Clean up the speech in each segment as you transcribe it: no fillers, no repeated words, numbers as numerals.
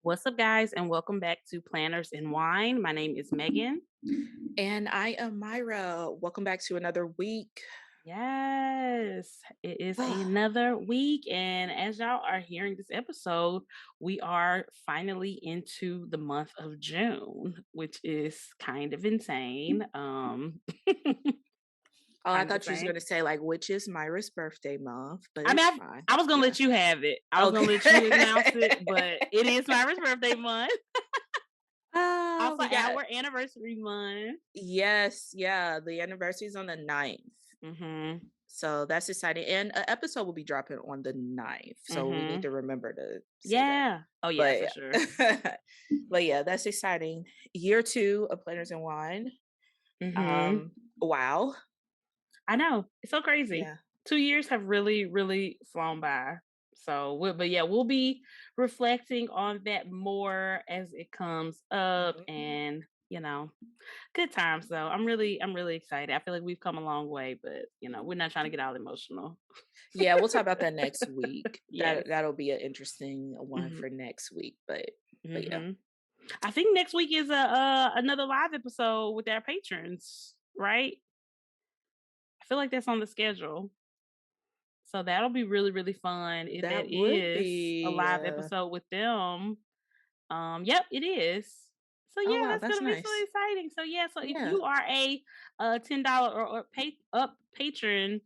What's up, guys, and welcome back to Planners and Wine. My name is Megan. And I am Myra. Welcome back to another week. Yes, it is Oh, another week, and as y'all are hearing this episode, we are finally into the month of June, which is kind of insane. I Kind of thought you was insane. gonna say like which is Myra's birthday month, but I mean, it's I, fine. I was gonna Yeah. let you have it. I was gonna let you announce it, Okay. but it is Myra's birthday month, also We got our anniversary month. yes, yeah. The anniversary is on the 9th. Mhm. So that's exciting. And an episode will be dropping on the 9th. So we need Mhm. to remember to say that. Yeah. Oh yeah, for But sure. but yeah, that's exciting. Year two of Planners and Wine. Mhm. Um, wow. I know. It's so crazy. Yeah. 2 years have really, really flown by. So, but yeah, we'll be reflecting on that more as it comes up Mhm. and, good times though. I'm really excited. I feel like we've come a long way, but we're not trying to get all emotional. Yeah, we'll talk about that next week. Yes. That'll be an interesting one Mhm. for next week, but yeah. Mhm. I think next week is a another live episode with our patrons, right? I feel like that's on the schedule. So that'll be really, really fun if that That would is a be live episode with them. Yep, it is. So oh yeah, wow, that's that's gonna be so nice. exciting. So yeah, so if Yeah. you are a $10 or pay up patron,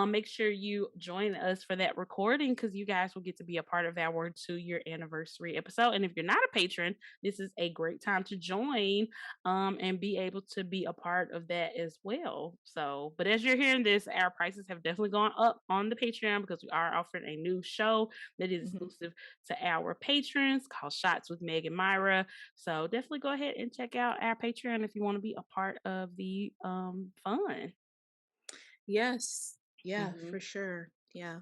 make sure you join us for that recording because you guys will get to be a part of our 2 year anniversary episode. And if you're not a patron, this is a great time to join and be able to be a part of that as well. So, but as you're hearing this, our prices have definitely gone up on the Patreon because we are offering a new show that is Mhm. exclusive to our patrons called Shots with Meg and Myra. So definitely go ahead and check out our Patreon if you want to be a part of the fun. Yes. Yeah, Hmm. for sure. Yeah.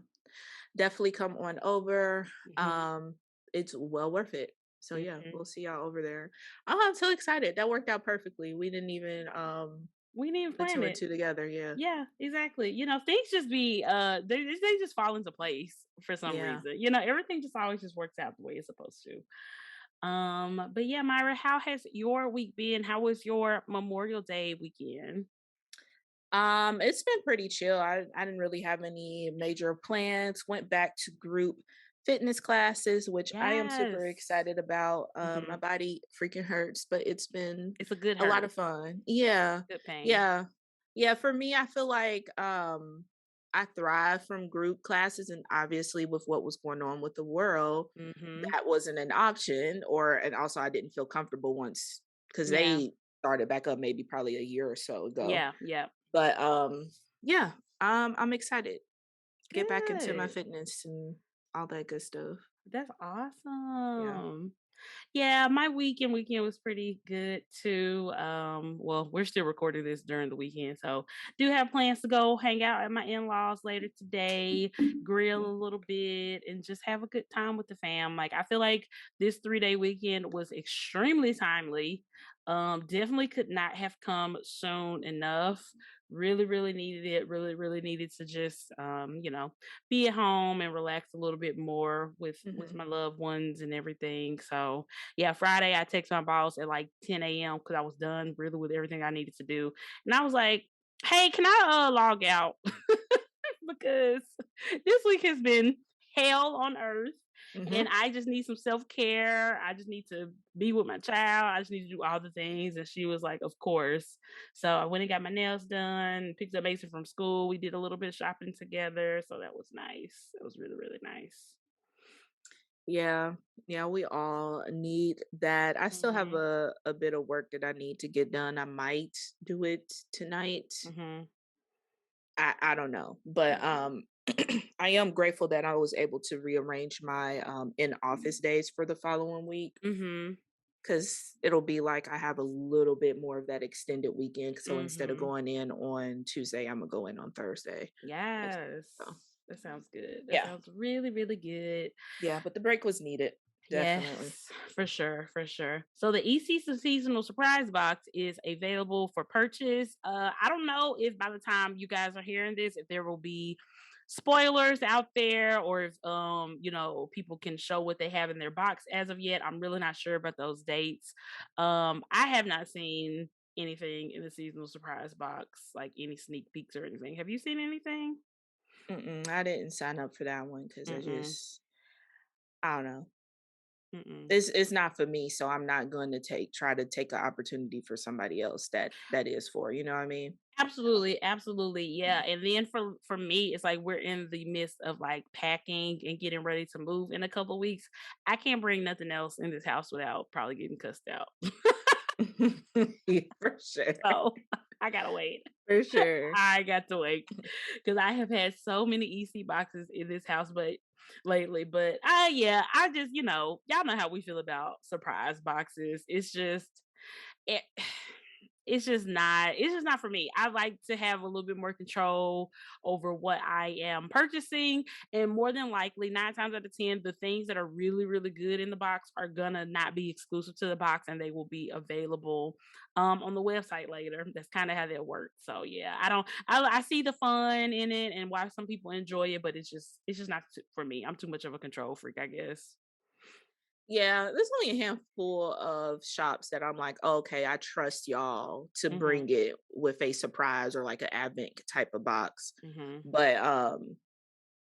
Definitely come on over. Hmm. It's well worth it. So yeah, Hmm. we'll see y'all over there. Oh, I'm so excited. That worked out perfectly. We didn't even We didn't even put plan two and it. two together. Yeah. Yeah, exactly. Things just be they just fall into place for some Yeah. reason. Everything just always just works out the way it's supposed to. But yeah, Myra, how has your week been? How was your Memorial Day weekend? It's been pretty chill. I didn't really have any major plans. Went back to group fitness classes, which I am super Yes. excited about. My Hmm. body freaking hurts, but it's been It's a good a lot hurt. of fun. Yeah. Good pain. Yeah. Yeah, for me I feel like I thrive from group classes, and obviously with what was going on with the world, Mhm. that wasn't an option, or and also I didn't feel comfortable once cuz Yeah. they started back up maybe probably a year or so ago. Yeah, yeah. But, yeah, I'm excited. Get back into my Good. fitness and all that good stuff. That's Yeah. awesome. Yeah, my weekend was pretty good too. Well, we're still recording this during the weekend, so do have plans to go hang out at my in-laws later today, grill a little bit, and just have a good time with the fam. Like I feel like this 3-day weekend was extremely timely. Definitely could not have come soon enough. Really, really needed it. Really, really needed to just be at home and relax a little bit more with Mhm. my loved ones and everything. So yeah, Friday I text my boss at like 10 a.m. because I was done really with everything I needed to do. And I was like, hey, can I log out? Because this week has been hell on earth. And Mhm. I just need some self care. I just need to be with my child. I just need to do all the things. And she was like, of course. So I went and got my nails done, picked up Mason from school. We did a little bit of shopping together. So that was nice. It was really, really nice. Yeah. Yeah, we all need that. I still have Hmm. a bit of work that I need to get done. I might do it tonight. Hmm. I don't know. But, Hmm. I am grateful that I was able to rearrange my, in-office days for the following week. Hmm. 'Cause it'll be like I have a little bit more of that extended weekend, so instead of Hmm. going in on Tuesday, Imma go in on Thursday. Yes, Yes. so, That sounds good. That yeah. sounds really, really good. Yeah, but the break was needed, definitely. Yes, for sure, for sure. So the seasonal surprise box is available for purchase. I don't know if by the time you guys are hearing this, if there will be spoilers out there or if people can show what they have in their box as of yet. I'm really not sure about those dates. I have not seen anything in the seasonal surprise box, like any sneak peeks or anything. Have you seen anything? Mm-mm, I didn't sign up for that one because Mm-mm. I don't know. Mm-mm. It's not for me, so I'm not going to try to take an opportunity for somebody else that is for. You know what I mean? Absolutely, absolutely, yeah. And then for me, it's like we're in the midst of like packing and getting ready to move in a couple weeks. I can't bring nothing else in this house without probably getting cussed out. Yeah, for sure, So I gotta wait. for sure. I got to wait because I have had so many EC boxes in this house, but lately, but yeah, I just y'all know how we feel about surprise boxes. It, it's just not for me. I like to have a little bit more control over what I am purchasing, and more than likely 9 times out of 10 the things that are really really good in the box are gonna not be exclusive to the box and they will be available on the website later. That's kind of how that works. So yeah, I see the fun in it and why some people enjoy it, but it's just not for me. I'm too much of a control freak, I guess. Yeah, there's only a handful of shops that I'm like, okay, I trust y'all to Mhm. bring it with a surprise or like an advent type of box. Mhm. But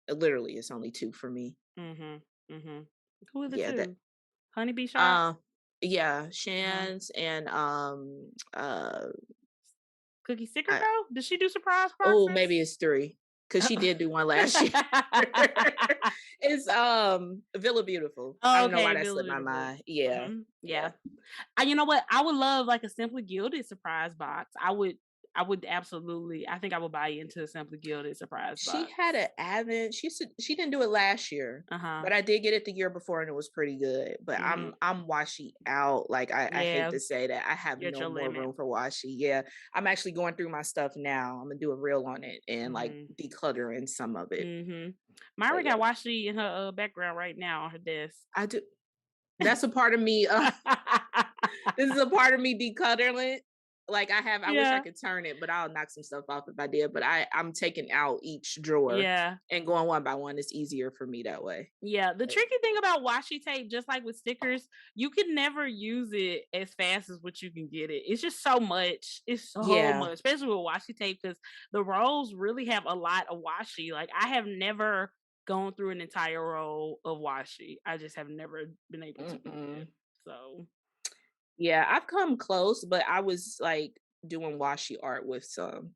literally it's only two for me. Mhm. Mhm. Who are the Yeah, that two? Honeybee shop? uh yeah, Uh-huh. Shan's and Cookie Sticker I, Co? Does she do surprise oh, maybe boxes? it's three. Cause she did do one last year. It's Villa Beautiful. I Oh, don't know why okay, that Bill slipped my Beautiful. mind. Yeah. Mhm. Yeah. Yeah. You know what? I would love like a Simply Gilded surprise box. I would absolutely I think I would buy into a Simply Gilded surprise She had box. an advent. She didn't do it last year, Uh-huh. but I did get it the year before and it was pretty good. But Mhm. I'm washi out. Like I hate Yeah, to say that. I have you're at no your more limit. room for washi. Yeah. I'm actually going through my stuff now. I'm gonna do a reel on it and like Mhm. decluttering some of it. Mhm. But Myra yeah, got washi in her background right now on her desk. I do that's a part of me. This is a part of me decluttering. Like I wish I Yeah. could turn it, but I'll knock some stuff off if I did. But I'm taking out each drawer Yeah. and going one by one. It's easier for me that way. Yeah, the But tricky thing about washi tape, just like with stickers, you can never use it as fast as what you can get it. It's just so much. It's so yeah. much, especially with washi tape, because the rolls really have a lot of washi. Like I have never gone through an entire roll of washi. I just have never been able to do it. Mm-mm. So, Yeah, I've come close, but I was like doing washi art with some.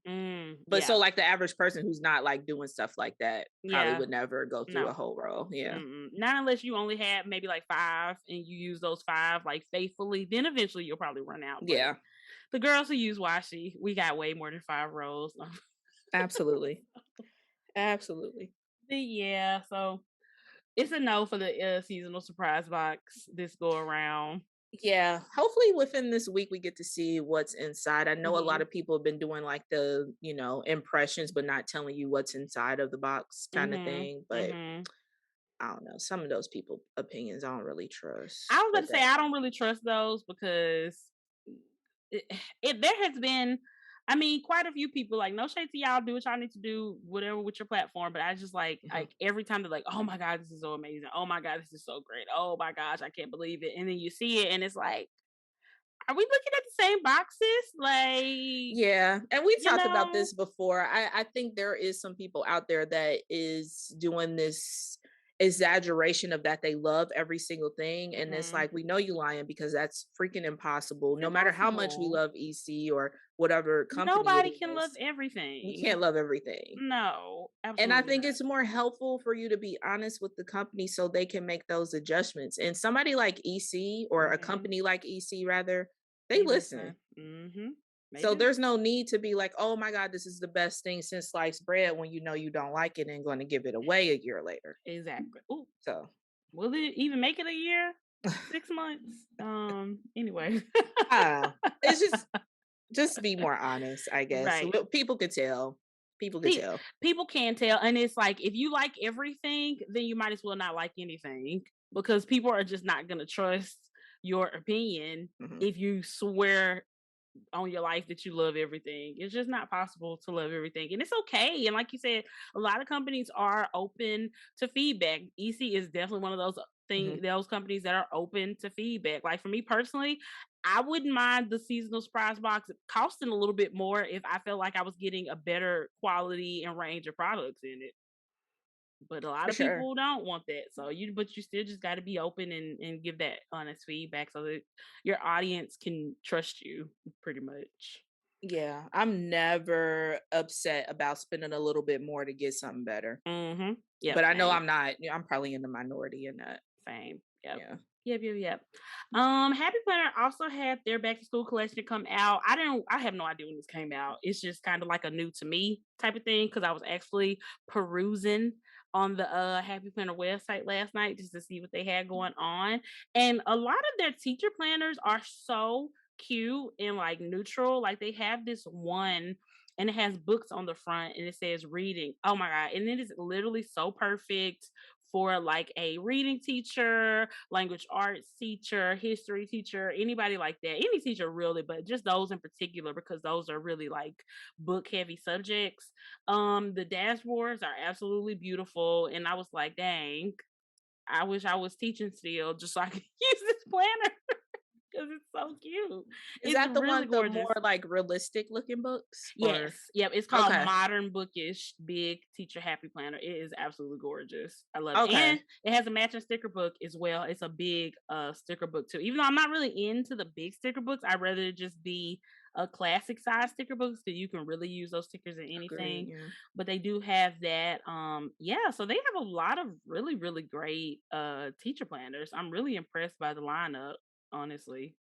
But so yeah, like the average person who's not like doing stuff like that probably yeah, would never go through a no, whole row. Yeah. not unless you only have maybe like 5 and you use those 5 like faithfully. Then eventually you'll probably run out. But Yeah. the girls who use washi, we got way more than 5 rolls. Absolutely. Absolutely. But yeah, so it's a no for the seasonal surprise box this go around. Yeah, hopefully within this week we get to see what's inside. I know a lot Mhm. of people have been doing like the, impressions, but not telling you what's inside of the box kind of Mhm. thing. But Mhm. I don't know. Some of those people opinions I don't really I trust. was about But to say I don't really trust those because it, there has been quite a few people like no shade to y'all do what y'all need to do whatever with your platform but I just mhm. every time they're like oh my god this is so amazing oh my god this is so great oh my gosh I can't believe it and then you see it and it's like are we looking at the same boxes like Yeah, and we you talked about know this before. I think there is some people out there that is doing this exaggeration of that they love every single thing, and it's mhm. like we know you lying because that's freaking impossible. It's No matter how much we impossible love EC or whatever company it nobody can love is, you everything can't love everything. no And I absolutely think not it's more helpful for you to be honest with the company so they can make those adjustments. And somebody like EC or a mhm. company like EC rather, they They listen. listen they So do there's no need to be like, "Oh my god, this is the best thing since sliced bread," when you know you don't like it and going to give it away a year later. exactly. Ooh. So, Will it even make it a year? 6 months? Anyway. it's just be more honest, I guess. Right. People could tell. People could Pe tell. People can tell, and it's like, if you like everything, then you might as well not like anything, because people are just not gonna trust your opinion Mhm. if you swear on your life that you love everything. It's just not possible to love everything. And it's okay. And like you said, a lot of companies are open to feedback. EC is definitely one of those Mhm. those companies that are open to feedback. Like for me personally, I wouldn't mind the seasonal surprise box costing a little bit more if I felt like I was getting a better quality and range of products in it. But a lot For of sure. people don't want that. So but you still just got to be open and give that honest feedback so that your audience can trust you pretty much. Yeah, I'm never upset about spending a little bit more to get something better. Mhm. But Yep, I know same. I'm not, I'm probably in the minority in that. Same. Yep. Yeah. Yep. Happy Planner also had their back to school collection come out. I have no idea when this came out. It's just kind of like a new to me type of thing because I was actually perusing on the Happy Planner website last night just to see what they had going on. And a lot of their teacher planners are so cute and like neutral. Like they have this one and it has books on the front and it says reading. Oh my god. And it is literally so perfect for like a reading teacher, language arts teacher, history teacher, anybody like that. Any teacher really, but just those in particular because those are really like book heavy subjects. The dashboards are absolutely beautiful and I was like, "Dang, I wish I was teaching still just so I could use this planner because it's so cute. Is It's that the really one, the gorgeous." more like realistic looking books or Yes. Yep. It's called okay. Modern Bookish Big Teacher Happy Planner. It is absolutely gorgeous. I love it. And Okay. it has a matching sticker book as well. It's a big sticker book too. Even though I'm not really into the big sticker books, I'd rather it just be a classic size sticker books because you can really use those stickers in Agreed. anything. Yeah. But they do have that. Yeah, so they have a lot of really, really great teacher planners. I'm really impressed by the lineup, honestly.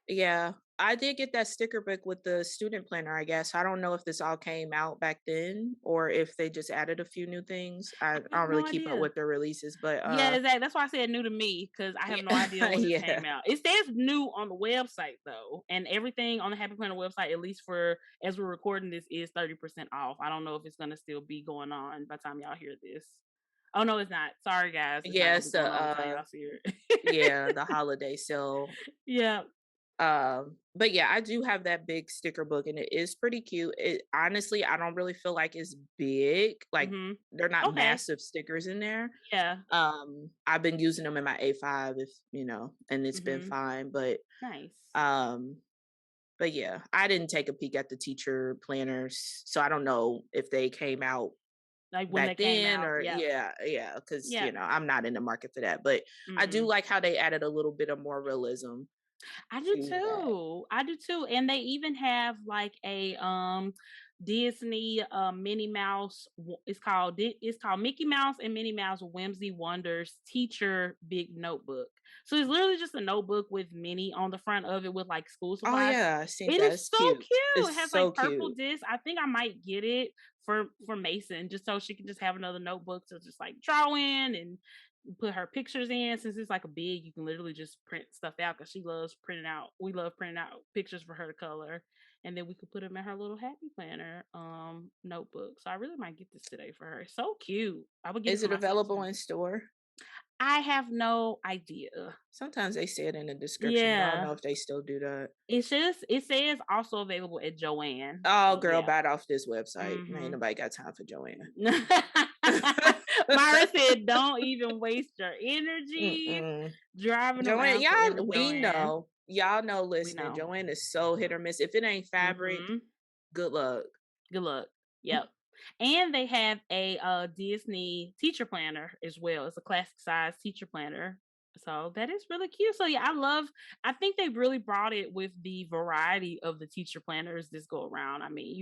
Yeah. I did get that sticker book with the student planner, I guess. I don't know if this all came out back then or if they just added a few new things. I I have don't really no keep up idea. with their releases, but Yeah, exactly. That's why I said new to me because I have no idea yeah. when this yeah. came out. It says new on the website though, and everything on the Happy Planner website, at least for as we're recording this, is 30% off. I don't know if it's gonna still be going on by the time y'all hear this. Oh no, it's not. Sorry guys, it's not gonna be Yes, going on by the time y'all see it. yeah, the holiday sale. Yeah. But yeah, I do have that big sticker book and it is pretty cute. It honestly, I don't really feel like it's big. Like Mhm. they're not Okay. massive stickers in there. Yeah. I've been using them in my A5 if, and it's been Mhm. fine, Nice. um but yeah, I didn't take a peek at the teacher planners, so I don't know if they came out Like when they back came then out. or Yeah. yeah, cuz Yeah. I'm not in the market for that, but I do Mm-mm. like how they added a little bit of more realism I do to that. too. I do too. And they even have like a Disney Minnie Mouse it's called Mickey Mouse and Minnie Mouse Whimsy Wonders teacher big notebook. So it's literally just a notebook with Minnie on the front of it with like school Oh supplies. yeah, I seen It that. is It's so cute. cute. It It's has so like purple cute. discs. I think I might get it for Mason just so she can just have another notebook to just like draw in and put her pictures in since it's like a big you can literally just print stuff out because she loves printing out we love printing out pictures for her to color and then we could put them in her little happy planner notebook so I really might get this today for her. It's so cute. I would get it Is for it myself available too. in store? I have no idea. Sometimes they say it in the description, but I don't Yeah, know if they still do that. it says also available at Joanne, Oh, so girl, yeah. bad off this website. Man, ain't Mm-hmm. nobody got time for Joanne. Myra said, "Don't even waste your energy Mm-mm. driving Joanne, around to every we Joanne." know. Y'all know We listening. know. Joanne is so hit or miss. If it ain't fabric, Mhm. good luck. Good luck. Yep. And they have a Disney teacher planner as well. It's a classic size teacher planner. So that is really cute. So yeah, I think they really brought it with the variety of the teacher planners this go around. I mean,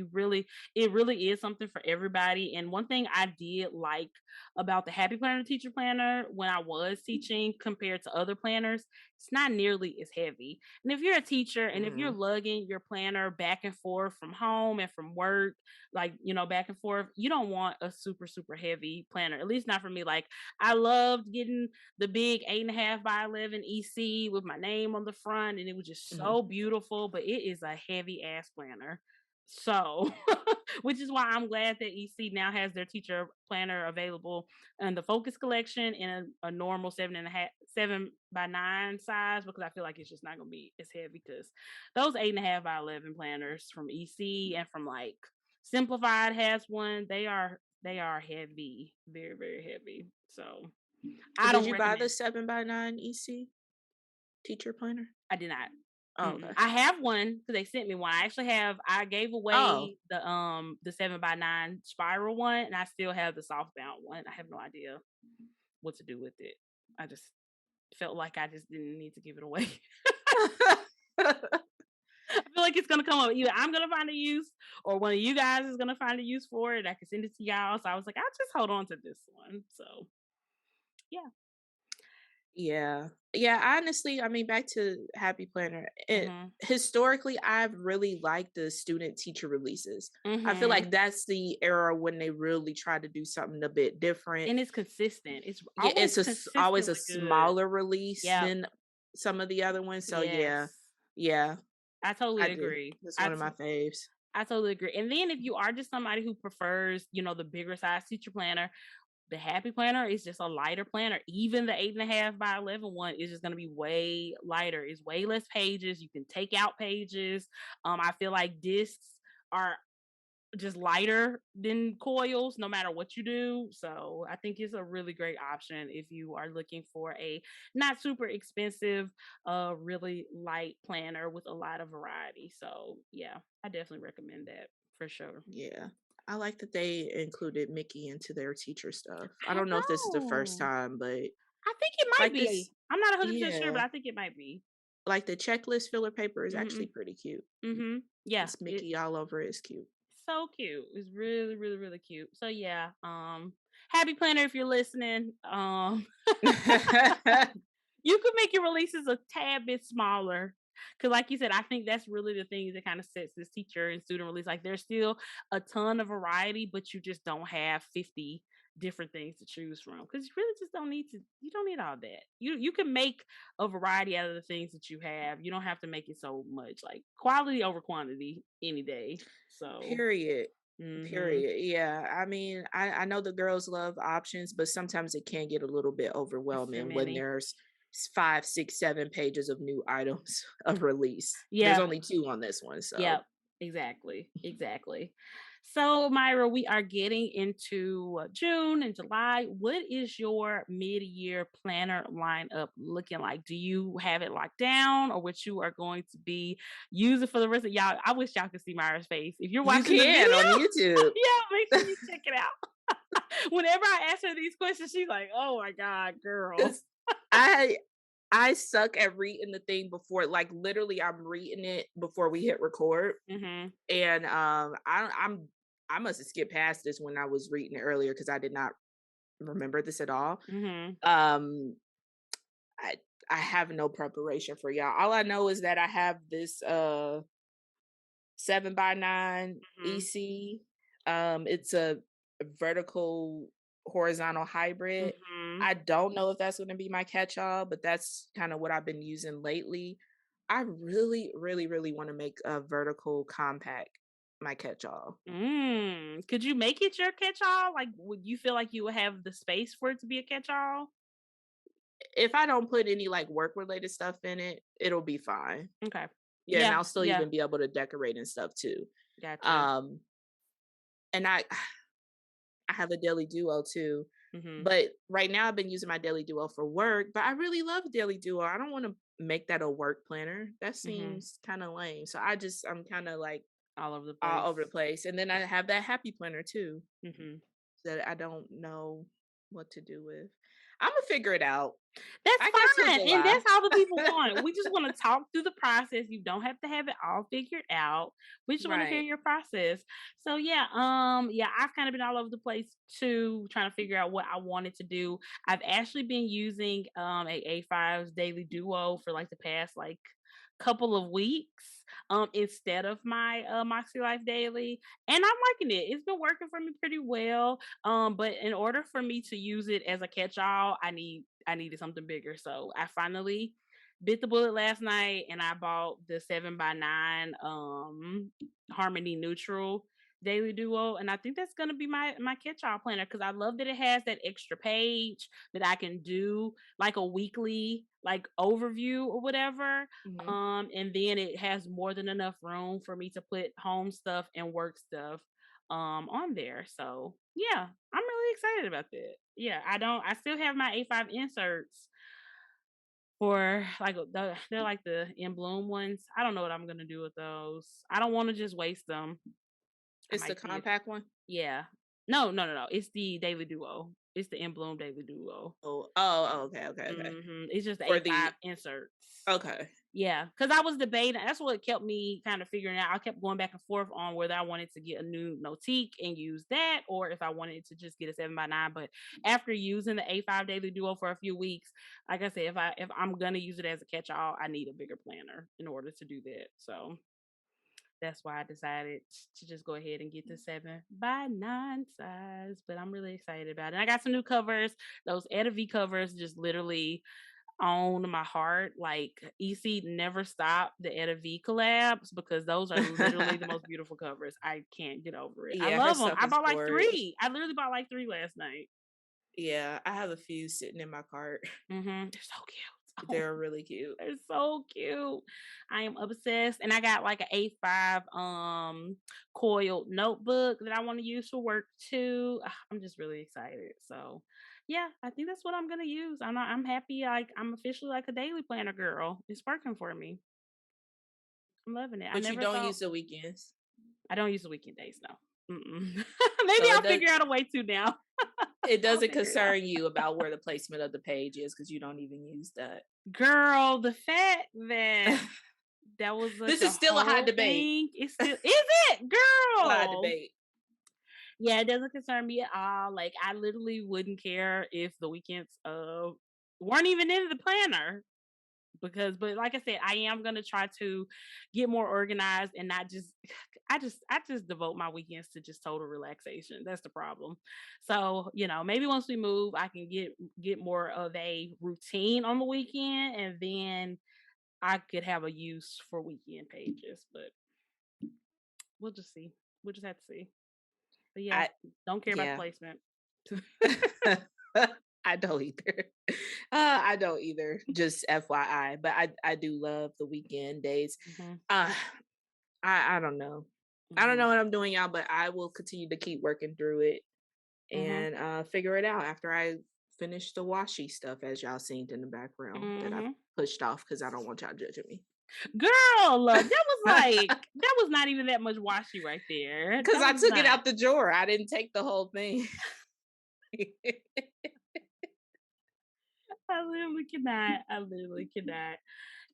it really is something for everybody. And one thing I did like about the Happy Planner teacher planner when I was teaching compared to other planners, it's not nearly as heavy. And if you're a teacher and if you're Mhm. lugging your planner back and forth from home and from work, like, back and forth, you don't want a super, super heavy planner. At least not for me. Like, I loved getting the big 8.5 by 11 EC with my name on the front, and it was just Mhm. so beautiful, but it is a heavy ass planner. So, which is why I'm glad that EC now has their teacher planner available in the Focus collection in a normal 7.5, 7 by 9 size, because I feel like it's just not going to be as heavy, because those 8.5 by 11 planners from EC and from like Simplified has one. They are heavy, very, very heavy. So I Did don't you buy the recommend. 7 by 9 EC teacher planner? I did not. Oh, Mm-mm. okay. I have one because they sent me one. I actually have. I gave Oh, away the 7 by 9 spiral one, and I still have the soft bound one. I have no idea what to do with it. I just felt like I just didn't need to give it away. I feel like it's gonna come up. Either I'm gonna find a use, or one of you guys is gonna find a use for it. I can send it to y'all. So I was like, I'll just hold on to this one. So yeah. yeah. Yeah, honestly, I mean, back to Happy Planner. It Mhm. historically, I've really liked the student teacher releases. I feel Mhm. like that's the era when they really try to do something a bit different. And it's consistent. It's Yeah, always it's always a consistently good. smaller release Yep. than some of the other ones. So yeah, Yes. yeah, I totally I do. agree. That's one of my faves. I totally agree. And then if you are just somebody who prefers, the bigger size teacher planner, the Happy Planner is just a lighter planner. Even the 8.5 by 11 one is just going to be way lighter. It's way less pages. You can take out pages. I feel like discs are just lighter than coils no matter what you do. So I think it's a really great option if you are looking for a not super expensive, really light planner with a lot of variety. So yeah, I definitely recommend that for sure. Yeah. I like that they included Mickey into their teacher stuff. I I don't know if this is the first know. time, but I think it might like this, be. I'm not 100% sure, but yeah, I think it might be. like the checklist filler paper is actually Mhm. pretty cute. Mhm. Yeah, It's Mickey all over it. It's cute. so cute. It's really, really, really cute. So yeah, Happy Planner if you're listening. You could make your releases a tad bit smaller. Cause like you said, I think that's really the thing that kind of sets this teacher and student release. Like there's still a ton of variety, but you just don't have 50 different things to choose from. Cause you really just don't need to, you don't need all that. You can make a variety out of the things that you have. You don't have to make it so much. Like quality over quantity any day. So Period. mhm. Period. Yeah. I mean, I know the girls love options, but sometimes it can get a little bit It's too overwhelming when many. there's 5, 6, 7 pages of new items of release. There's Yeah. only two on this one. So Yep, exactly, exactly. So, Myra, we are getting into June and July. What is your mid-year planner lineup looking like? Do you have it locked down, or what you are going to be using for the rest of y'all? I wish y'all could see Myra's face. If you're you watching the video, can on YouTube. yeah, make sure you check it out. Whenever I ask her these questions, she's like, "Oh my god, girl." Because I I suck at reading the thing before, like literally I'm reading it before we hit record. Mhm. And I must have skipped past this when I was reading it earlier because I did not remember this at all. Mhm. Um I I have no preparation for y'all. All I know is that I have this 7 by 9 Mhm. EC. It's a vertical horizontal hybrid. Mhm. I don't know if that's going to be my catch-all, but that's kind of what I've been using lately. I really, really, really want to make a vertical compact my catch-all. Could you make it your catch-all? Like, would you feel like you would have the space for it to be a catch-all? If I don't put any like work related stuff in it, it'll be fine. Okay. Yeah, and Yeah, I'll still yeah, even be able to decorate and stuff too. gotcha. Um, and I have a Daily Duo too. Mhm, But right now I've been using my Daily Duo for work, but I really love Daily Duo. I don't want to make that a work planner. That mhm. seems kind of lame. So I'm kind of like All over the all place. over the place. And then I have that Happy Planner too Mhm. that I don't know what to do with. I'm gonna figure it out. That's I got till fine, and July. that's all the people want. We just wanna talk through the process. You don't have to have it all figured out. We just wanna hear Right. your process. So, yeah, yeah, I've kinda been all over the place too, trying to figure out what I wanted to do. I've actually been using, A5's Daily Duo for, like, the past, like, couple of weeks, instead of my, Moxie Life Daily, and I'm liking it. It's been working for me pretty well, but in order for me to use it as a catch-all, I needed something bigger. So I finally bit the bullet last night and I bought the 7x9 Harmony Neutral Daily Duo, and I think that's gonna be my catch-all planner because I love that it has that extra page that I can do like a weekly like overview or whatever. Mhm. And then it has more than enough room for me to put home stuff and work stuff on there. So yeah, I'm really excited about that. Yeah, I still have my A5 inserts for like they're like the in bloom ones. I don't know what I'm gonna do with those. I don't want to just waste them. I It's the might see it. compact one? Yeah. No, no, no, no. It's the Daily Duo. It's the in bloom Daily Duo. Oh, okay, okay, okay. It's just the For A5 the inserts. okay. Yeah, because I was debating. That's what kept me kind of figuring out. I kept going back and forth on whether I wanted to get a new Notique and use that, or if I wanted to just get a 7x9. But after using the A5 Daily Duo for a few weeks, like I said, if I'm gonna use it as a catch-all, I need a bigger planner in order to do that. So that's why I decided to just go ahead and get the 7x9 size. But I'm really excited about it. And I got some new covers. Those Etta V covers just literally own my heart. Like EC never stop the Etta V collabs because those are literally the most beautiful covers. I can't get over it. I Yeah, her love them. stuff I is bought like gorgeous. three. I literally bought like three last night. Yeah, I have a few sitting in my cart. They're so cute. Oh, They're really cute. they're so cute. I am obsessed. And I got like an A5 coiled notebook that I want to use for work too. I'm just really excited. So yeah, I think that's what I'm gonna use. I'm happy, like I'm officially like a daily planner girl. It's working for me. I'm loving it. I But you never don't thought use the weekends. I don't use the weekend days, no. Mm-mm. Maybe So I'll figure out a way to now. it I'll doesn't figure it out. concern you about where the placement of the page is because you don't even use that. Girl, the fact that that was such This a is still a hot whole debate. thing, it's still is it? A hot Girl! debate. Yeah, it doesn't concern me at all. Like, I literally wouldn't care if the weekends, weren't even in the planner because but like I said, I am gonna try to get more organized and not just I just devote my weekends to just total relaxation. That's the problem. So, maybe once we move, I can get more of a routine on the weekend and then I could have a use for weekend pages, but we'll just see. We'll just have to see. But yeah, I don't care about the yeah. placement. I don't either. I don't either. Just FYI. But I do love the weekend days. Mhm, Uh I don't know. I don't mhm, know what I'm doing, y'all, but I will continue to keep working through it mhm, and figure it out after I finish the washi stuff as y'all seen in the background that I mhm. pushed off because I don't want y'all judging me. Girl, that was not even that much washi right there. Because That I was took it not. out the drawer. I didn't take the whole thing. I literally cannot. I literally cannot.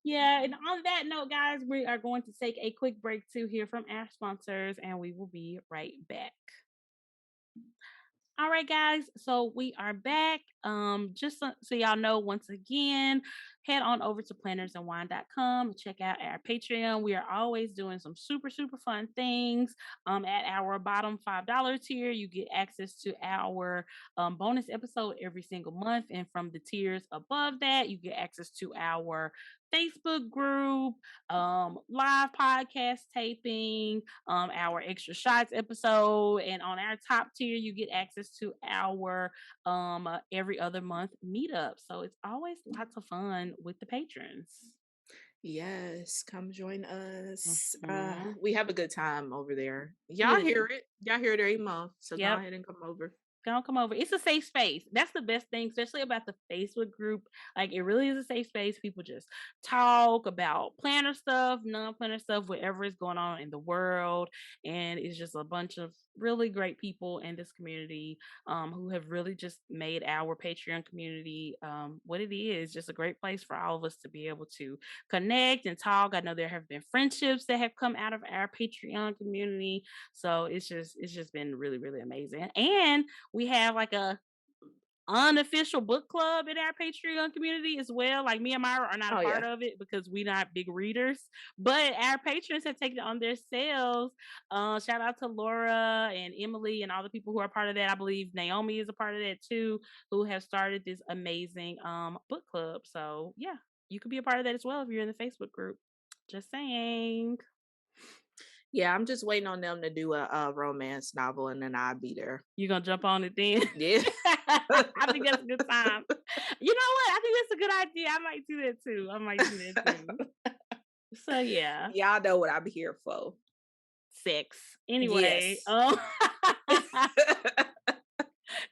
Yeah, and on that note, guys, we are going to take a quick break to hear from our sponsors, and we will be right back. All right, guys. So we are back. Just so y'all know, once again, head on over to plannersandwine.com and check out our Patreon. We are always doing some super, super fun things. At our bottom $5 tier, you get access to our bonus episode every single month. And from the tiers above that, you get access to our Facebook group, live podcast taping, our extra shots episode, and on our top tier, you get access to our every other month meetup. So it's always lots of fun with the patrons. Yes, come join us. Hmm. We have a good time over there. We Y'all hear do. it. Y'all hear it every month. So go Yep. ahead and come over. Don't come over. It's a safe space. That's the best thing, especially about the Facebook group. Like it really is a safe space. People just talk about planner stuff, non-planner stuff, whatever is going on in the world. And it's just a bunch of really great people in this community who have really just made our Patreon community what it is. Just a great place for all of us to be able to connect and talk. I know there have been friendships that have come out of our Patreon community. So it's just been really, really amazing. And we have like a unofficial book club in our Patreon community as well. Like me and Myra are not a Oh part yeah. of it because we're not big readers, but our patrons have taken it on their selves. Shout out to Laura and Emily and all the people who are part of that. I believe Naomi is a part of that too, who have started this amazing book club. So yeah. you could be a part of that as well if you're in the Facebook group. Just saying. Yeah, I'm just waiting on them to do a romance novel, and then I'll be there. You gonna jump on it then? Yeah. I think that's a good time. You know what? I think that's a good idea. I might do that too. I might do that too. So yeah, Y'all know what I'm here for. sex. Anyway, Yes.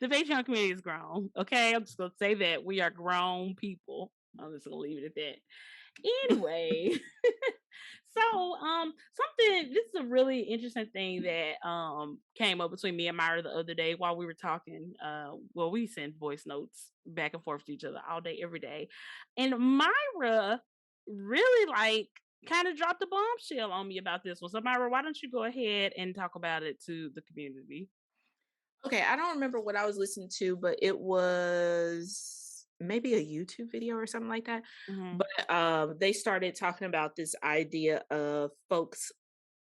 the Patreon community is grown. Okay, I'm just gonna say that we are grown people. I'm just gonna leave it at that. Anyway, so something this is a really interesting thing that came up between me and Myra the other day while we were talking. Well, we send voice notes back and forth to each other all day, every day. And Myra really like kind of dropped a bombshell on me about this one. So Myra, why don't you go ahead and talk about it to the community? Okay, I don't remember what I was listening to, but it was maybe a YouTube video or something like that. Hmm. But they started talking about this idea of folks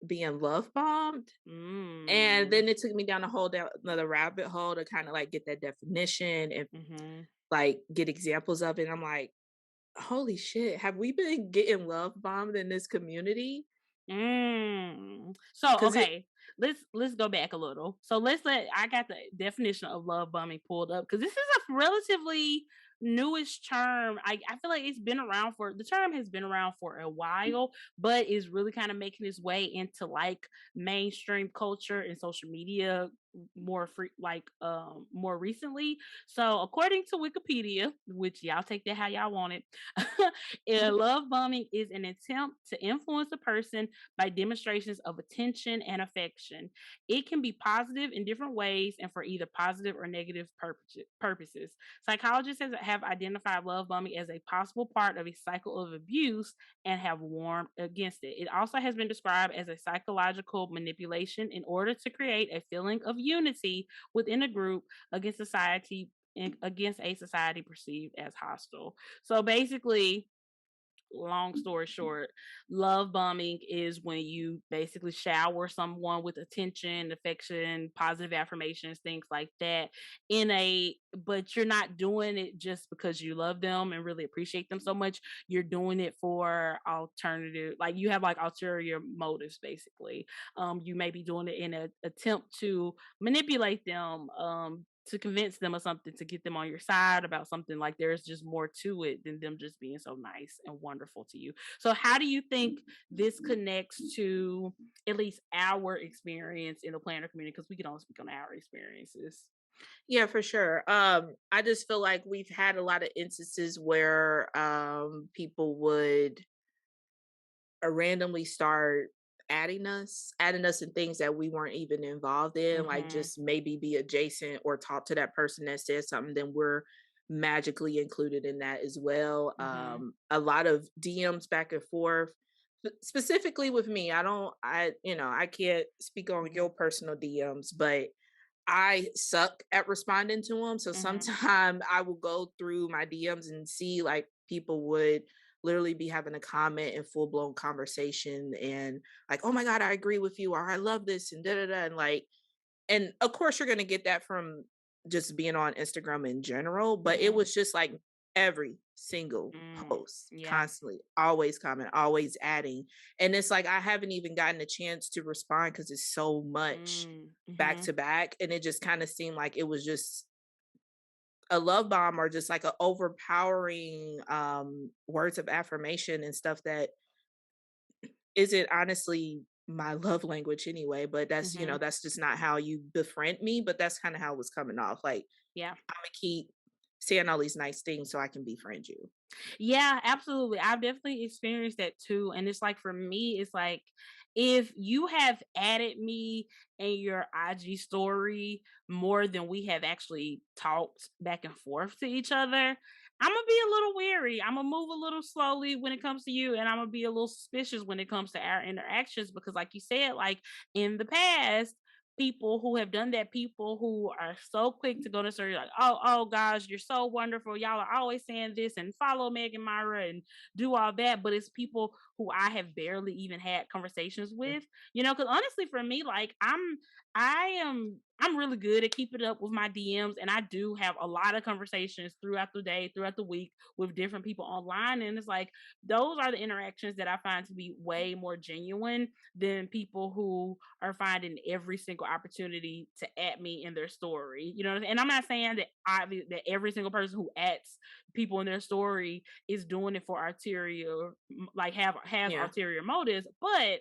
being love bombed. And Mm. then it took me down a whole down another rabbit hole to kind of like get that definition and Hmm. like get examples of it. I'm like, holy shit, have we been getting love bombed in this community? So Because it, okay, let's go back a little. So I got the definition of love bombing pulled up because this is a relatively newish term. I feel like the term has been around for a while, but is really kind of making its way into like mainstream culture and social media more free more recently. So according to Wikipedia, which y'all take that how y'all want it, love bombing is an attempt to influence a person by demonstrations of attention and affection. It can be positive in different ways and for either positive or negative purposes. Psychologists have identified love bombing as a possible part of a cycle of abuse and have warned against it. It also has been described as a psychological manipulation in order to create a feeling of unity within a group against society against a society perceived as hostile. So basically, long story short, love bombing is when you basically shower someone with attention, affection, positive affirmations, things like that but you're not doing it just because you love them and really appreciate them so much. You're doing it for alternative, like you have like ulterior motives basically. You may be doing it in an attempt to manipulate them, to convince them of something, to get them on your side about something. Like there's just more to it than them just being so nice and wonderful to you. So how do you think this connects to at least our experience in the planner community? Because we can only speak on our experiences. yeah, for sure. I just feel like we've had a lot of instances where people would randomly start adding us in things that we weren't even involved in, like Mm-hmm. just maybe be adjacent or talk to that person that said something, then we're magically included in that as well. Mm-hmm. A lot of DMs back and forth. Specifically with me, I can't speak on Mm-hmm. your personal DMs, but I suck at responding to them. So Mm-hmm. sometimes I will go through my DMs and see like people would literally be having a comment and full blown conversation and like, oh my God, I agree with you, or I love this, and da da da. And like, and of course you're gonna get that from just being on Instagram in general, but it Mm-hmm. was just like every single Mm. post, Yeah. constantly, always comment, always adding. And it's like I haven't even gotten a chance to respond because it's so much Mm. back Mm-hmm. to back. And it just kind of seemed like it was just a love bomb or just like a overpowering words of affirmation and stuff that isn't honestly my love language anyway, but that's, Mm-hmm. that's just not how you befriend me, but that's kind of how it was coming off. Like Yeah. I'm gonna keep saying all these nice things so I can befriend you. Yeah, absolutely. I've definitely experienced that too. And it's like for me, it's like if you have added me in your IG story more than we have actually talked back and forth to each other, I'm gonna be a little wary. I'm gonna move a little slowly when it comes to you, and I'm gonna be a little suspicious when it comes to our interactions because, like you said, like in the past, people who have done that, people who are so quick to go to story like, oh gosh, you're so wonderful. Y'all are always saying this and follow Meg and Myra and do all that. But it's people who I have barely even had conversations with. Because honestly, for me, like I'm really good at keeping up with my DMs, and I do have a lot of conversations throughout the day, throughout the week with different people online, and it's like those are the interactions that I find to be way more genuine than people who are finding every single opportunity to at me in their story. You know what I'm saying? And I'm not saying that that every single person who ats people in their story is doing it for ulterior, like has Yeah. ulterior motives, but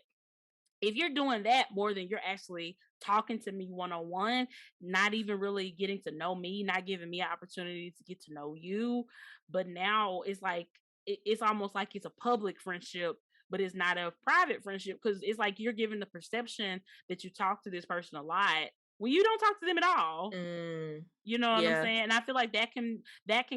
if you're doing that more than you're actually talking to me one on one, not even really getting to know me, not giving me an opportunity to get to know you, but now it's like it's almost like it's a public friendship, but it's not a private friendship because it's like you're giving the perception that you talk to this person a lot when you don't talk to them at all. Mm, You know what I'm yeah. saying? And I feel like that can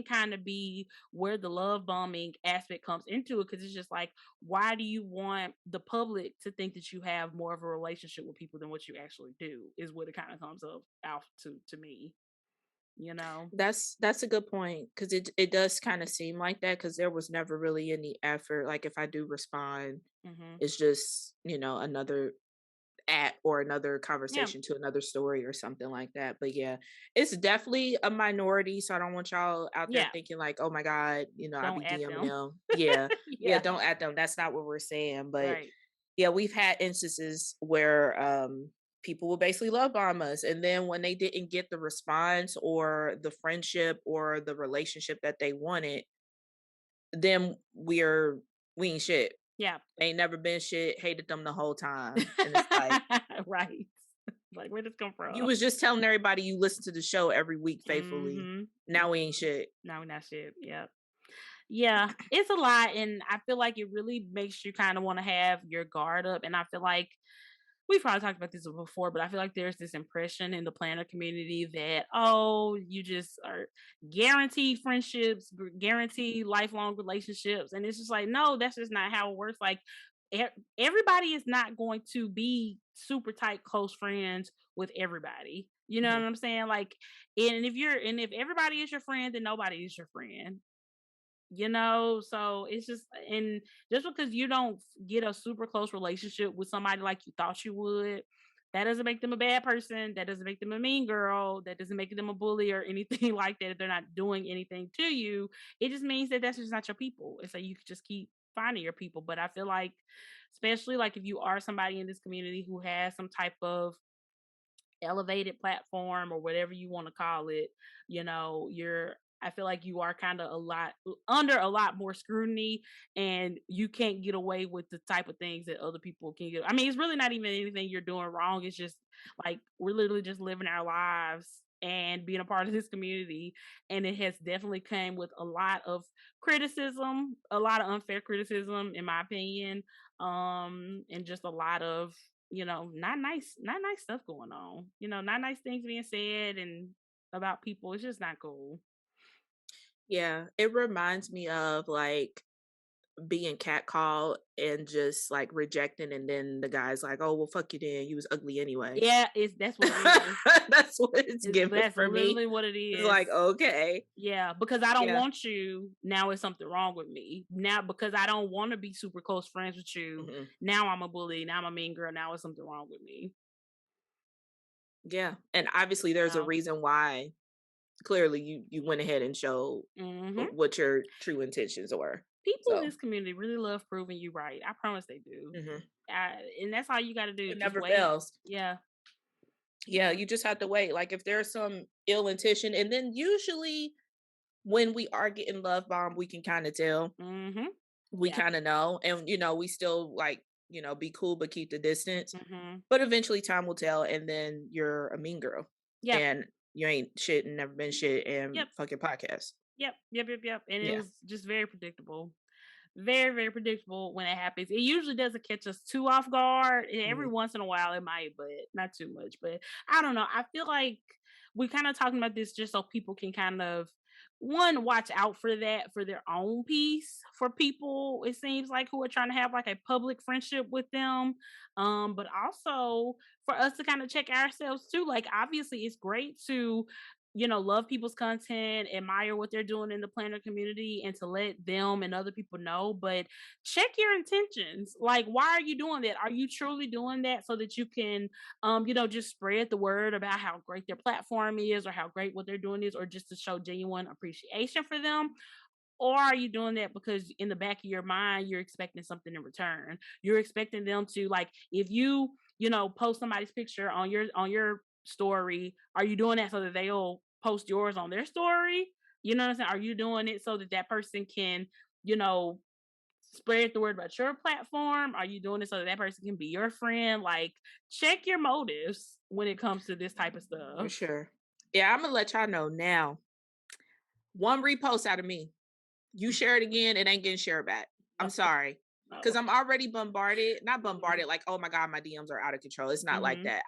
kind of be where the love bombing aspect comes into it because it's just like, why do you want the public to think that you have more of a relationship with people than what you actually do? Is what it kind of comes up out to me. You know? That's a good point because it does kind of seem like that because there was never really any effort. Like if I do respond, Hmm. it's just another at or another Yeah, conversation to another story or something like that. But yeah, it's definitely a minority. So I don't want y'all out there yeah. thinking like, oh my God, I Don't be at DMing them. them. Yeah. Yeah, Yeah, don't at them. That's not what we're saying. But right. yeah, we've had instances where people will basically love bomb us. And then when they didn't get the response or the friendship or the relationship that they wanted, then we ain't shit. Yeah. Ain't never been shit, hated them the whole time. And it's like, Right. Like, where this come you from? was just telling everybody you listen to the show every week faithfully. Hmm. Now we ain't shit. No, not shit. Yeah. Yeah, it's a lot, and I feel like it really makes you kinda wanna have your guard up, and I feel like we've probably talked about this before, but I feel like there's this impression in the planner community that, "Oh, you just are guaranteed friendships, guaranteed lifelong relationships," and it's just like, "No, that's just not how it works." Like, everybody is not going to be super tight, close friends with everybody. You know Mhm. what I'm saying? Like, and if everybody is your friend, then nobody is your friend. So it's just, and just because you don't get a super close relationship with somebody like you thought you would, that doesn't make them a bad person, that doesn't make them a mean girl, that doesn't make them a bully or anything like that if they're not doing anything to you. It just means that that's just not your people, and so you could just keep finding your people. But I feel like, especially like if you are somebody in this community who has some type of elevated platform or whatever you want to call it, you're I feel like you are kind of a lot under a lot more scrutiny, and you can't get away with the type of things that other people can get. I mean, it's really not even anything you're doing wrong. It's just like we're literally just living our lives and being a part of this community. And it has definitely came with a lot of criticism, a lot of unfair criticism, in my opinion. And just a lot of not nice stuff going on. Not nice things being said and about people. It's just not cool. Yeah, it reminds me of like being catcalled and just like rejecting, and then the guy's like, "Oh well, fuck you, then you was ugly anyway." Yeah, that's what it is. That's what it's given That's for me. literally what it It's is. like, okay, Yeah, because I don't yeah, want you. Now it's something wrong with me. Now because I don't want to be super close friends with you. mhm, Now I'm a bully. Now I'm a mean girl. Now it's something wrong with me. yeah, and obviously there's a No. reason why. Clearly, you went ahead and showed Hmm. what your true intentions were. People in So, this community really love proving you right. I promise they do. mhm, And that's all you got to do. it Just never wait. fails. Yeah. Yeah, you just have to wait. Like if there's some ill intention, and then usually when we are getting love bombed, we can kind of tell. Hmm. We Yeah. kind of know, and we still like be cool but keep the distance. Hmm. But eventually, time will tell, and then you're a mean girl, Yep. and you ain't shit and never been shit, and Yep. fuck your podcast. Yep. Yep. Yep. Yep. And it Yeah. was just very predictable. Very, very predictable when it happens. It usually doesn't catch us too off guard. Every Mhm. once in a while it might, but not too much. But I don't know. I feel like we kind of talking about this just so people can kind of one watch out for that for their own peace for people it seems like who are trying to have like a public friendship with them, but also for us to kind of check ourselves too. Like obviously it's great to love people's content, admire what they're doing in the planner community, and to let them and other people know. But check your intentions. Like, why are you doing that? Are you truly doing that so that you can, just spread the word about how great their platform is or how great what they're doing is, or just to show genuine appreciation for them? Or are you doing that because in the back of your mind, you're expecting something in return? You're expecting them to, like, if post somebody's picture on your story, are you doing that so that they'll post yours on their story? You know what I'm saying? Are you doing it so that that person can, you know, spread the word about your platform? Are you doing it so that that person can be your friend? Like, check your motives when it comes to this type of For stuff. sure. Yeah, I'm gonna let y'all know now. One repost out of me. You share it again, it ain't getting shared back. I'm Okay. sorry. Cause No. I'm already bombarded, not Mhm. bombarded like, oh my God, my DMs are out of control. It's not like Mhm. that.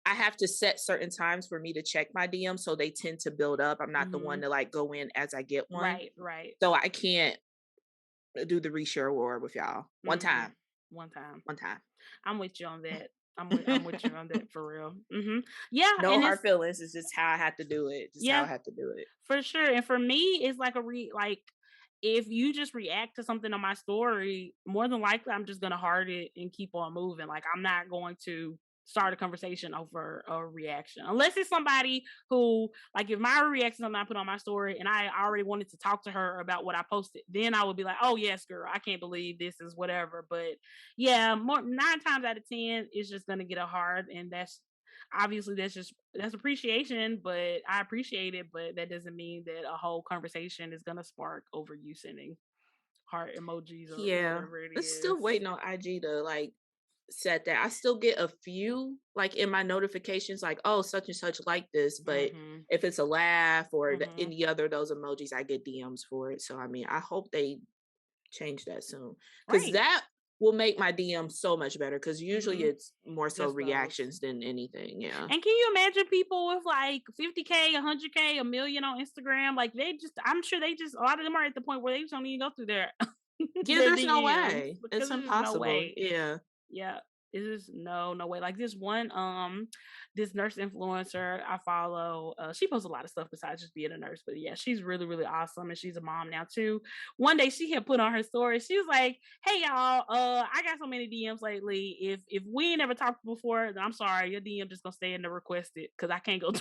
I have to set certain times for me to check my DMs. So they tend to build up. I'm not the one Mhm. to like go in as I get one. Right. Right. So I can't do the reshare war with y'all. One Mhm. time. One time. One time. I'm with you on that. I'm with you on that for real. Yeah, No and hard it's feelings. It's just how I have to do it. Just how yeah, I have to do it. for sure. And for me, it's like like if you just react to something on my story, more than likely I'm just gonna heart it and keep on moving. Like, I'm not going to start a conversation over a reaction. Unless it's somebody who, like, if my reaction something I put on my story and I already wanted to talk to her about what I posted, then I would be like, oh yes, girl, I can't believe this is whatever. But yeah, more 9 times out of 10, it's just gonna get a hard, and that's obviously that's appreciation, but I appreciate it, but that doesn't mean that a whole conversation is gonna spark over you sending heart emojis or Yeah. whatever it It's is. still waiting on IG to like set that. I still get a few like in my notifications, like, oh, such and such like this. But Mhm. if it's a laugh or Mhm. any other of those emojis, I get DMs for it. So I mean, I hope they change that soon because Right. that will make my DM so much better. Because usually Mhm. it's more so Just those. reactions than anything. Yeah. And can you imagine people with like 50K, 100K, a million on Instagram? Like, they just, I'm sure they just, a lot of them are at the point where they just don't even go through their Yeah, their there's no DMs way. because It's there's just no impossible. way. Yeah. Yeah. It's just no way. Like, this nurse influencer I follow, she posts a lot of stuff besides just being a nurse. But yeah, she's really, really awesome. And she's a mom now too. One day she had put on her story, she was like, hey y'all, I got so many DMs lately. If we ain't ever talked before, then I'm sorry, your DM just gonna stay in the requested because I can't go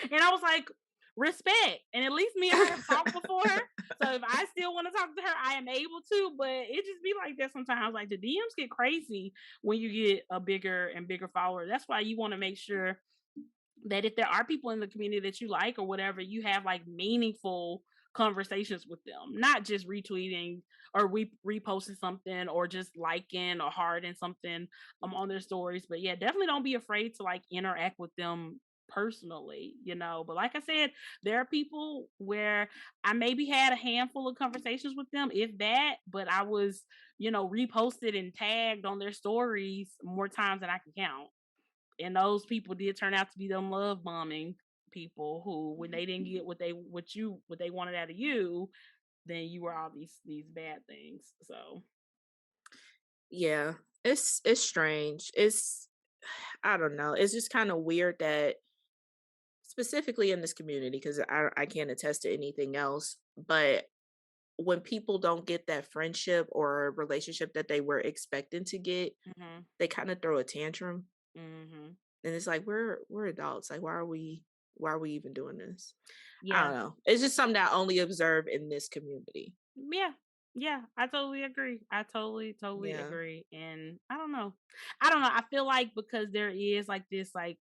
and I was like, respect. And at least me and her have talked before. So if I still want to talk to her, I am able to. But it just be like that sometimes. Like, the DMs get crazy when you get a bigger and bigger follower. That's why you want to make sure that if there are people in the community that you like or whatever, you have like meaningful conversations with them, not just retweeting or reposting something or just liking or hearting something on their stories. But yeah, definitely don't be afraid to like interact with them personally. But like I said, there are people where I maybe had a handful of conversations with them, if that, but I was, reposted and tagged on their stories more times than I can count. And those people did turn out to be them love bombing people who, when they didn't get what they wanted out of you, then you were all these bad things. So Yeah. It's strange. It's I don't know. It's just kind of weird that specifically in this community because I can't attest to anything else, but when people don't get that friendship or relationship that they were expecting to get, mhm. they kind of throw a tantrum. Mhm. And it's like we're adults. Like why are we even doing this? I Yeah. don't know. It's just something that I only observe in this community. Yeah. Yeah, I totally agree. I totally Yeah. agree. And I don't know. I don't know. I feel like because there is like this like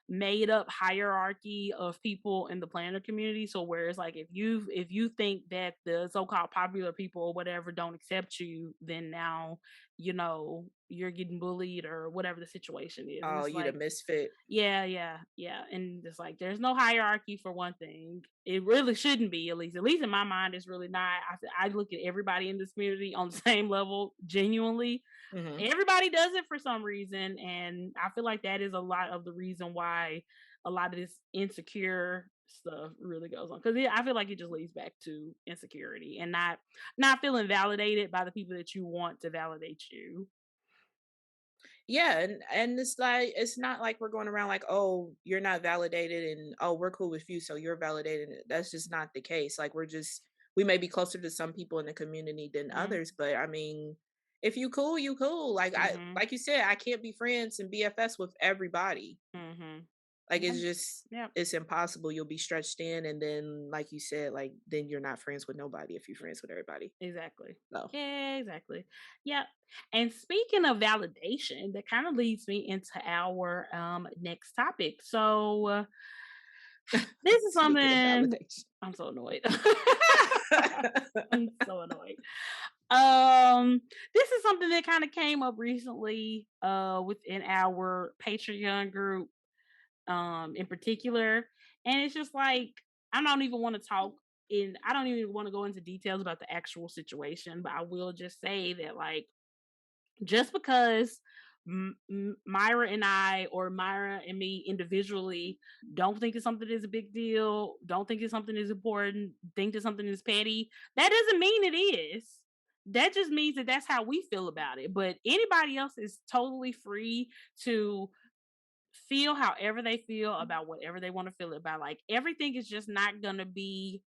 made up hierarchy of people in the planner community. So where it's like, if you think that the so-called popular people or whatever don't accept you, then now you're getting bullied or whatever the situation is. And Oh, it's you the like, misfit. yeah, yeah, yeah. And it's like there's no hierarchy for one thing. It really shouldn't be, at least in my mind, it's really not. I look at everybody in this community on the same level, genuinely. Hmm. Everybody does it for some reason, and I feel like that is a lot of the reason why a lot of this insecure stuff really goes on, because I feel like it just leads back to insecurity and not feeling validated by the people that you want to validate you. Yeah, and it's like it's not like we're going around like, "Oh, you're not validated," and, "Oh, we're cool with you, so you're validated." That's just not the case. Like, we may be closer to some people in the community than Mhm, others, but I mean, if you cool, you cool. mhm, Like you said, I can't be friends and BFS with everybody. mhm. Like, Yep, it's just yep, it's impossible. You'll be stretched in, and then, like you said, like, then you're not friends with nobody if you're friends with everybody. exactly. So Exactly. Yep. And speaking of validation, that kind of leads me into our next topic. So this is speaking of something validation. I'm so annoyed. I'm so annoyed. Um, this is something that kind of came up recently within our Patreon group in particular. And it's just like I don't even want to talk in I don't even want to go into details about the actual situation, but I will just say that like just because Myra and I or Myra and me individually don't think that something is a big deal, don't think that something is important, think that something is petty, that doesn't mean it is. That just means that that's how we feel about it. But anybody else is totally free to feel however they feel about whatever they want to feel about. Like everything is just not going to be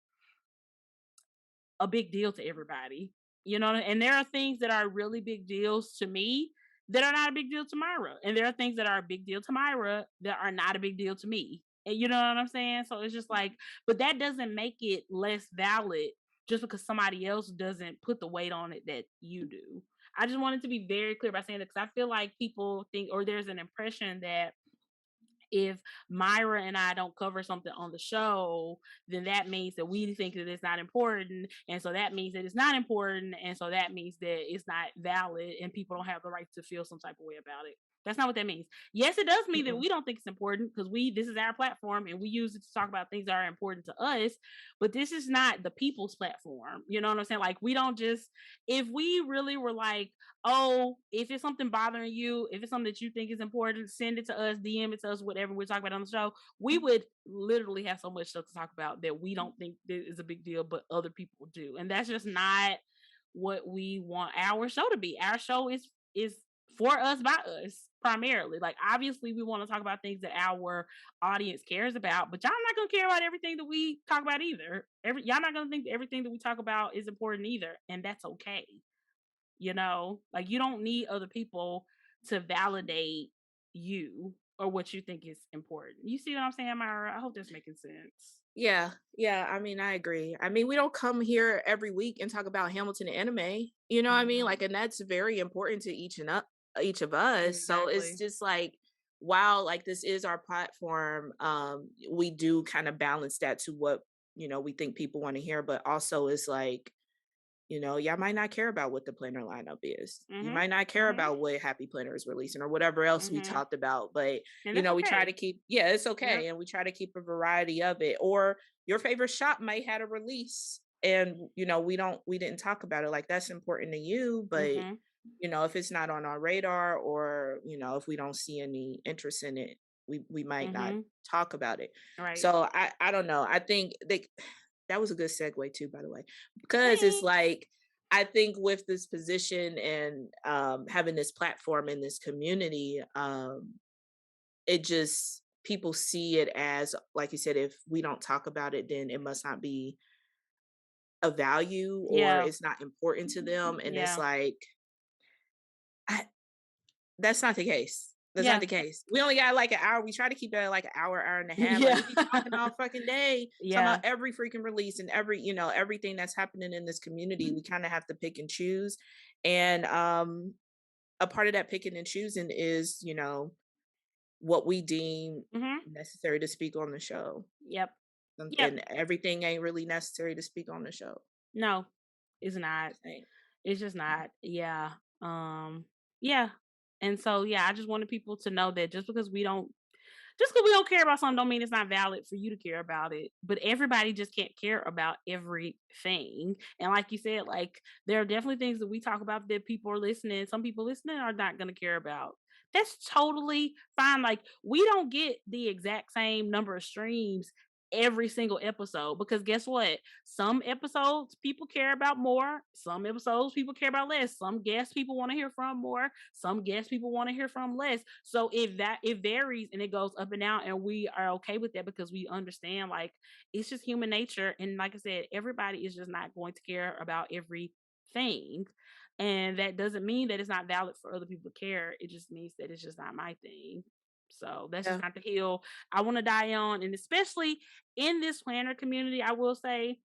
a big deal to everybody, you know. And there are things that are really big deals to me that are not a big deal to Myra, and there are things that are a big deal to Myra that are not a big deal to me. And you know what I'm saying? So it's just like, but that doesn't make it less valid just because somebody else doesn't put the weight on it that you do. I just wanted to be very clear by saying that because I feel like people think, or there's an impression that if Myra and I don't cover something on the show, then that means that we think that it's not important. And so that means that it's not important. And so that means that it's not valid and people don't have the right to feel some type of way about it. That's not what that means. Yes, it does mean that Mm-mm. we don't think it's important because this is our platform and we use it to talk about things that are important to us, but this is not the people's platform. You know what I'm saying? Like we don't just if we really were like, oh, if it's something bothering you, if it's something that you think is important, send it to us, DM it to us, whatever we're talking about on the show. We would literally have so much stuff to talk about that we don't think that is a big deal, but other people do. And that's just not what we want our show to be. Our show is for us by us primarily. Like obviously we want to talk about things that our audience cares about, but y'all not gonna care about everything that we talk about either. Y'all not gonna think that everything that we talk about is important either, and that's okay. You know, like you don't need other people to validate you or what you think is important. You see what I'm saying, Myra? I hope that's making sense. Yeah, yeah, I mean, I agree. I mean, we don't come here every week and talk about Hamilton anime, you know what I mean? Mhm. Like, and that's very important to each of us. So it's Exactly. just like, wow, like this is our platform. We do kind of balance that to what, we think people want to hear, but also it's like, y'all might not care about what the planner lineup is. You Mhm. might not care Mhm. about what Happy Planner is releasing or whatever else we Mhm. talked about. But, And that's we try okay. to keep, yeah, it's Yep. okay. And we try to keep a variety of it. Or your favorite shop might had a release and, we didn't talk about it. Like that's important to you. But, Mhm. if it's not on our radar or, if we don't see any interest in it, we might not Mhm. talk about it. Right. So I don't know. I think that was a good segue too, by the way, because it's Thanks. like I think with this position and having this platform in this community, it just people see it as like you said, if we don't talk about it, then it must not be a value or Yeah. it's not important to them. And it's Yeah. like I, that's not the case. That's not Yeah. the case. We only got like an hour. We try to keep it at like an hour, hour and a half. Like Yeah. we be talking all fucking day, talking Yeah. about every freaking release and everything that's happening in this community. We kind of have to pick and choose. And a part of that picking and choosing is, what we deem Mhm. necessary to speak on the show. Yep. Yep. And everything ain't really necessary to speak on the show. No, it's not. Ain't. It's just not. Yeah. Um, yeah. And so yeah, I just wanted people to know that just because we don't care about something don't mean it's not valid for you to care about it. But everybody just can't care about everything. And like you said, like there are definitely things that we talk about that people are listening. Some people listening are not gonna care about. That's totally fine. Like we don't get the exact same number of streams every single episode, because guess what? Some episodes people care about more, some episodes people care about less. Some guests people want to hear from more, some guests people want to hear from less. So it varies and it goes up and down, and we are okay with that because we understand like it's just human nature. And like I said, everybody is just not going to care about everything. And that doesn't mean that it's not valid for other people to care. It just means that it's just not my thing. So that's just Yeah. not the hill I want to die on. And especially in this planner community, I will say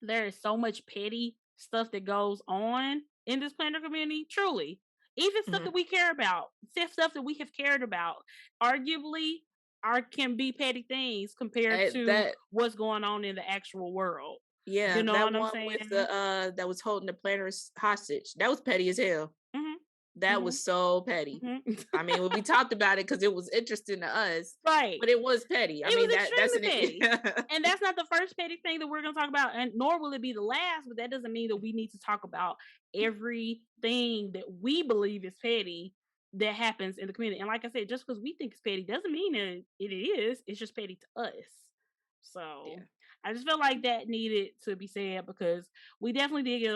there is so much petty stuff that goes on in this planner community. Truly, even stuff Mhm. that we care about, stuff that we have cared about, arguably are can be petty things compared to That what's going on in the actual world. You yeah, know that what I'm one with saying? the, that was holding the planners hostage, that was petty as hell. Hmm. That Hmm. was so petty. Hmm. I mean, when we talked about it because it was interesting to us, Right. but it was petty. I It mean, was that's an extremely petty. yeah. And that's not the first petty thing that we're going to talk about, and nor will it be the last, but that doesn't mean that we need to talk about everything that we believe is petty that happens in the community. And like I said, just because we think it's petty doesn't mean that it is. It's just petty to us. So I just felt like that needed to be said because we definitely did get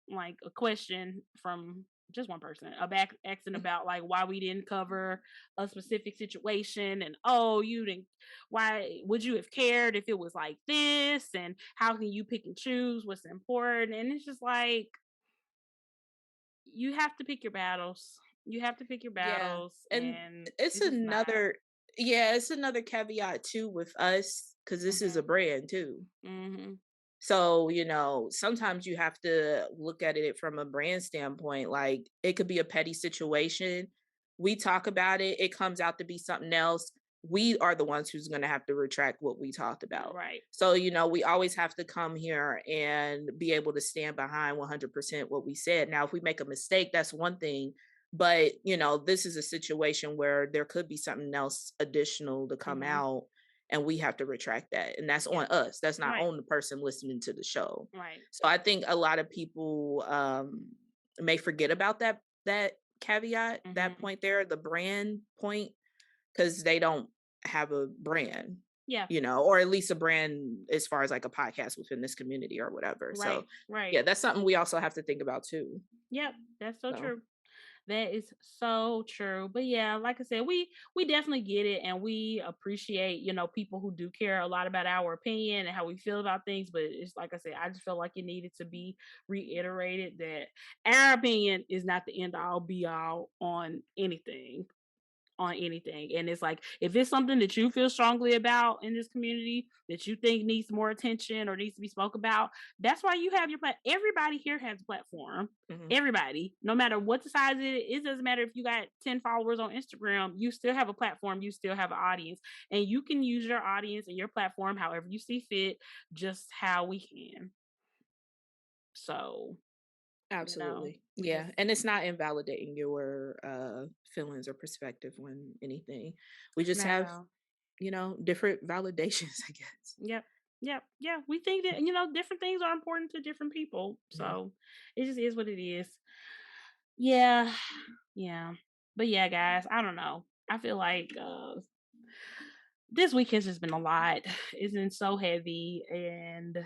like a question from just one person, a back asking about like why we didn't cover a specific situation, and oh, you didn't, why would you have cared if it was like this, and how can you pick and choose what's important? And it's just like you have to pick your battles. You have to pick your Yeah, battles, and and it's it's just not. another yeah, it's another caveat too with us because this is a Mhm. brand too. Mhm. So, sometimes you have to look at it from a brand standpoint. Like it could be a petty situation. We talk about it, it comes out to be something else. We are the ones who's going to have to retract what we talked about. Right. So, we always have to come here and be able to stand behind 100% what we said. Now, if we make a mistake, that's one thing. But, this is a situation where there could be something else additional to come Mhm. out and we have to retract that, and that's Yeah. on us, that's not Right. on the person listening to the show. Right. So I think a lot of people may forget about that caveat, that Mhm. point there, the brand point, because they don't have a brand, Yeah. or at least a brand as far as like a podcast within this community or whatever. So Right. Right. yeah, that's something we also have to think about too. Yep. That's so So true. That is so true. But yeah, like I said, we definitely get it, and we appreciate, people who do care a lot about our opinion and how we feel about things. But it's like I said, I just felt like it needed to be reiterated that our opinion is not the end all be all on anything. And it's like, if it's something that you feel strongly about in this community that you think needs more attention or needs to be spoke about, that's why you have your everybody here has a platform. mhm, Everybody, no matter what the size it doesn't matter if you got 10 followers on Instagram, you still have a platform, you still have an audience, and you can use your audience and your platform however you see fit, just how we can. So, absolutely. we just Yeah, and it's not invalidating your feelings or perspective when anything. We just not at have all. different validations, I guess. Yep. Yep. Yeah. We think that, different things are important to different people. Mhm. So it just is what it is. Yeah. Yeah. But yeah, guys, I don't know. I feel like this week has just been a lot. It's been so heavy, and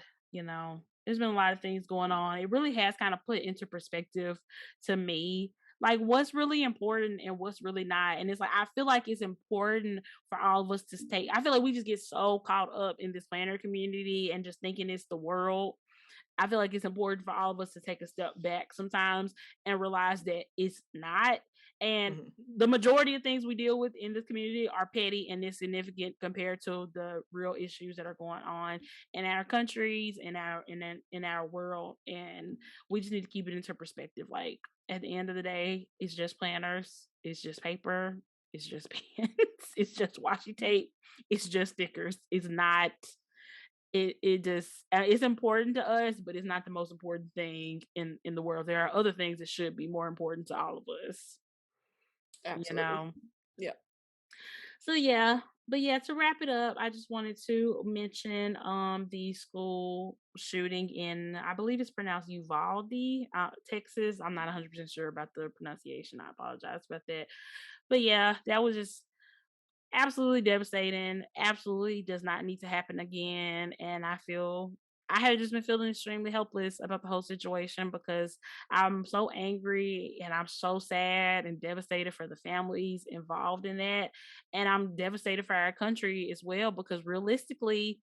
there's been a lot of things going on. It really has kind of put into perspective to me like what's really important and what's really not. And it's like I feel like it's important for all of us to stay. I feel like we just get so caught up in this planner community and just thinking it's the world. I feel like it's important for all of us to take a step back sometimes and realize that it's not. And Mhm. the majority of things we deal with in this community are petty and insignificant compared to the real issues that are going on in our countries, in our world. And we just need to keep it into perspective. Like at the end of the day, it's just planners, it's just paper, it's just pens, it's just washi tape, it's just stickers. It's not it just it's important to us, but it's not the most important thing in the world. There are other things that should be more important to all of us, you Absolutely. know. Yeah. So yeah, but yeah, to wrap it up, I just wanted to mention the school shooting in, I believe it's pronounced Uvalde, Texas. I'm not 100% sure about the pronunciation. I apologize about that. But yeah, that was just absolutely devastating. Absolutely does not need to happen again. And I have just been feeling extremely helpless about the whole situation because I'm so angry and I'm so sad and devastated for the families involved in that. And I'm devastated for our country as well because realistically,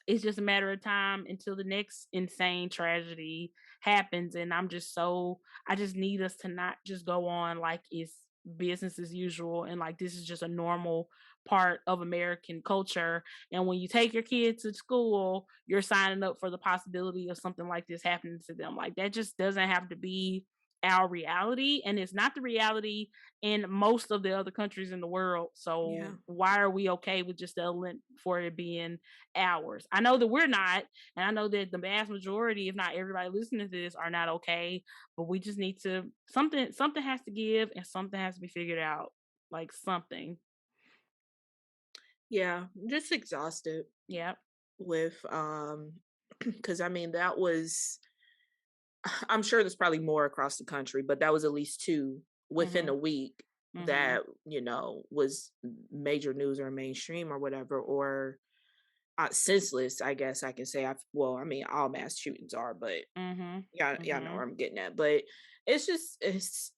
it's just a matter of time until the next insane tragedy happens. And I just need us to not just go on like it's business as usual and like this is just a normal part of American culture. And when you take your kids to school, you're signing up for the possibility of something like this happening to them. Like that just doesn't have to be our reality. And it's not the reality in most of the other countries in the world. So Yeah. why are we okay with just settling for it being ours? I know that we're not, and I know that the vast majority, if not everybody listening to this, are not okay. But we just need to something has to give, and something has to be figured out. Like something. Yeah, just exhausted Yep. with because I mean that was I'm sure there's probably more across the country, but that was at least two within a Mhm. week Mhm. that, was major news or mainstream or whatever, or senseless, I guess I can say. Well, I mean, all mass shootings are, but Mhm. yeah, y'all know where Mhm. I'm getting at. But it's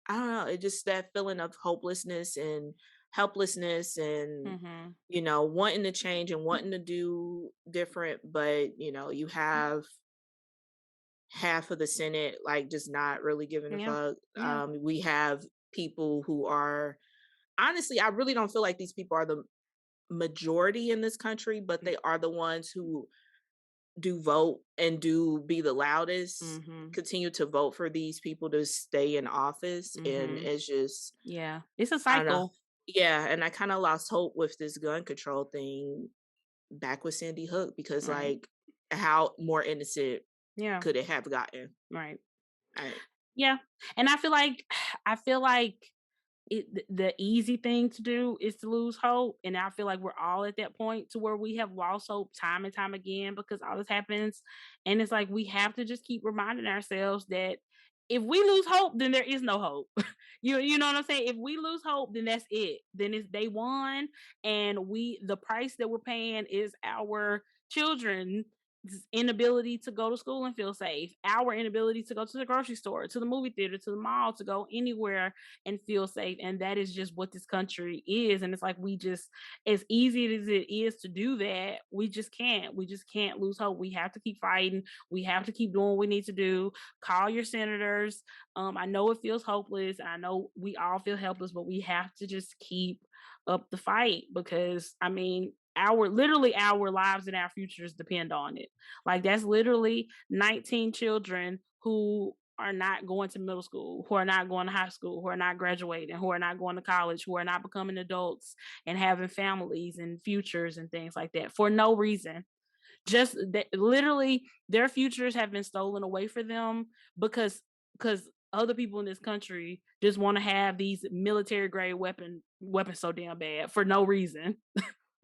I don't know, it's just that feeling of hopelessness and helplessness and Mhm. wanting to change and wanting to do different, but you have half of the Senate like just not really giving a Yeah. fuck. Yeah. We have people who are honestly, I really don't feel like these people are the majority in this country, but they are the ones who do vote and do be the loudest, Mhm. continue to vote for these people to stay in office. And Mhm. it's just, Yeah. It's a I don't know. cycle. Yeah. And I kind of lost hope with this gun control thing back with Sandy Hook because, Right. like, how more innocent Yeah. could it have gotten? Right. I, Yeah. And I feel like the easy thing to do is to lose hope, and I feel like we're all at that point to where we have lost hope time and time again because all this happens, and it's like we have to just keep reminding ourselves that if we lose hope, then there is no hope. You know what I'm saying? If we lose hope, then that's it. Then it's day one, and the price that we're paying is our children inability to go to school and feel safe, our inability to go to the grocery store, to the movie theater, to the mall, to go anywhere and feel safe. And that is just what this country is. And it's like as easy as it is to do that, we just can't. We just can't lose hope. We have to keep fighting. We have to keep doing what we need to do. Call your senators. I know it feels hopeless. I know we all feel helpless, but we have to just keep up the fight because I mean, our lives and our futures depend on it. Like that's literally 19 children who are not going to middle school, who are not going to high school, who are not graduating, who are not going to college, who are not becoming adults and having families and futures and things like that for no reason. Just that literally their futures have been stolen away for them because other people in this country just want to have these military grade weapons so damn bad for no reason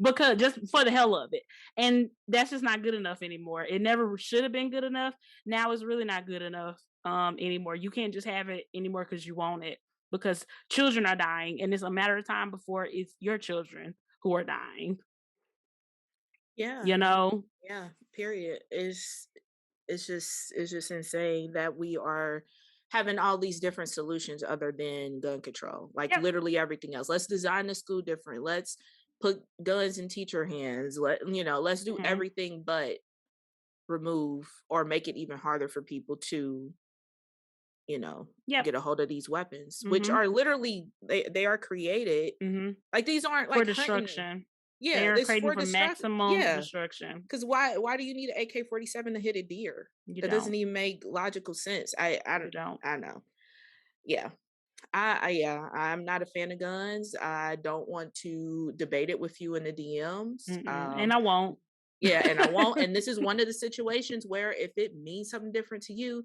because just for the hell of it. And that's just not good enough anymore. It never should have been good enough. Now it's really not good enough anymore. You can't just have it anymore because you want it because children are dying and it's a matter of time before it's your children who are dying, yeah, you know? yeah. Period. It's just insane that we are having all these different solutions other than gun control. Like Yep. literally everything else. Let's design the school different. Let's put guns in teacher hands. Let's do Hmm. everything but remove or make it even harder for people to, you know, Yep. get a hold of these weapons, which Hmm. are literally they are created. Hmm. Like these aren't For like hunting. destruction. They Yeah, are this creating for for destruction. maximum Yeah. destruction. Because why do you need an AK-47 to hit a deer? You That doesn't don't. even make logical sense. I You don't don't. I know. Yeah. Yeah, I'm not a fan of guns. I don't want to debate it with you in the DMs. Mm-mm. And I won't. Yeah, and I won't. And this is one of the situations where if it means something different to you,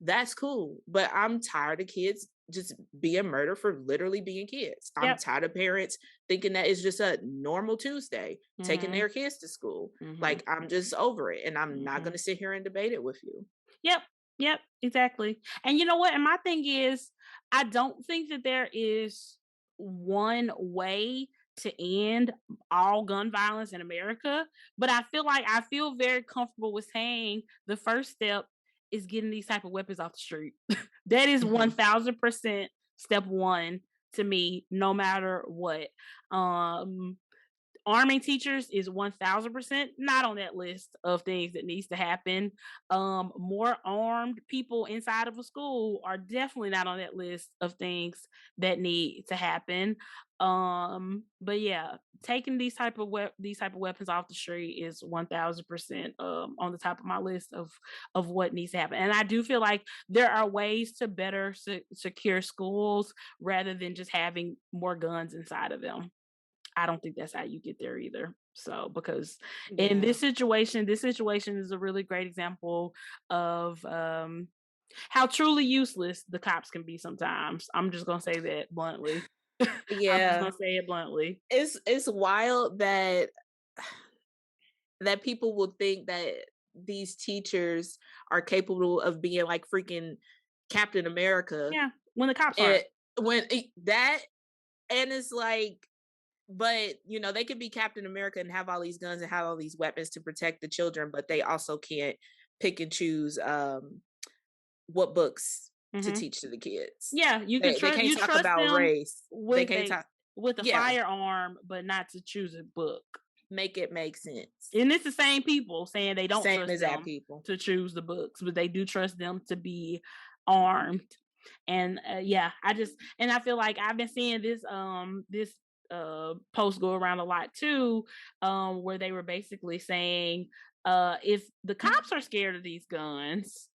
that's cool. But I'm tired of kids just being murdered for literally being kids. I'm Yep. tired of parents thinking that it's just a normal Tuesday taking Mhm. their kids to school. Mhm. Like I'm just over it and I'm not going Mhm. to sit here and debate it with you. Yep. Yep. Exactly. And you know what? And my thing is, I don't think that there is. one way to end all gun violence in America, but I feel very comfortable with saying the first step is getting these type of weapons off the street. That is Mhm. 1000% step one to me, no matter what. Um, Arming teachers is 1000% not on that list of things that needs to happen. More armed people inside of a school are definitely not on that list of things that need to happen. But yeah, taking these type of weapons off the street is 1000% on the top of my list of what needs to happen. And I do feel like there are ways to better secure schools rather than just having more guns inside of them. I don't think that's how you get there either. So, because in Yeah. this situation is a really great example of how truly useless the cops can be sometimes. I'm just gonna say that bluntly. I'm just Yeah. gonna say it bluntly. It's wild that people will think that these teachers are capable of being like freaking Captain America. Yeah, when the cops aren't. It when that and it's like, but they could be Captain America and have all these guns and have all these weapons to protect the children, but they also can't pick and choose what books to Hmm. teach to the kids. Yeah, They can't you talk trust about them race. They with can't talk. a Yeah, firearm, but not to choose a book. make it make sense. And it's the same people saying they don't Same trust as that them people. to choose the books, but they do trust them to be armed. And yeah, I feel like I've been seeing this post go around a lot too, where they were basically saying if the cops are scared of these guns,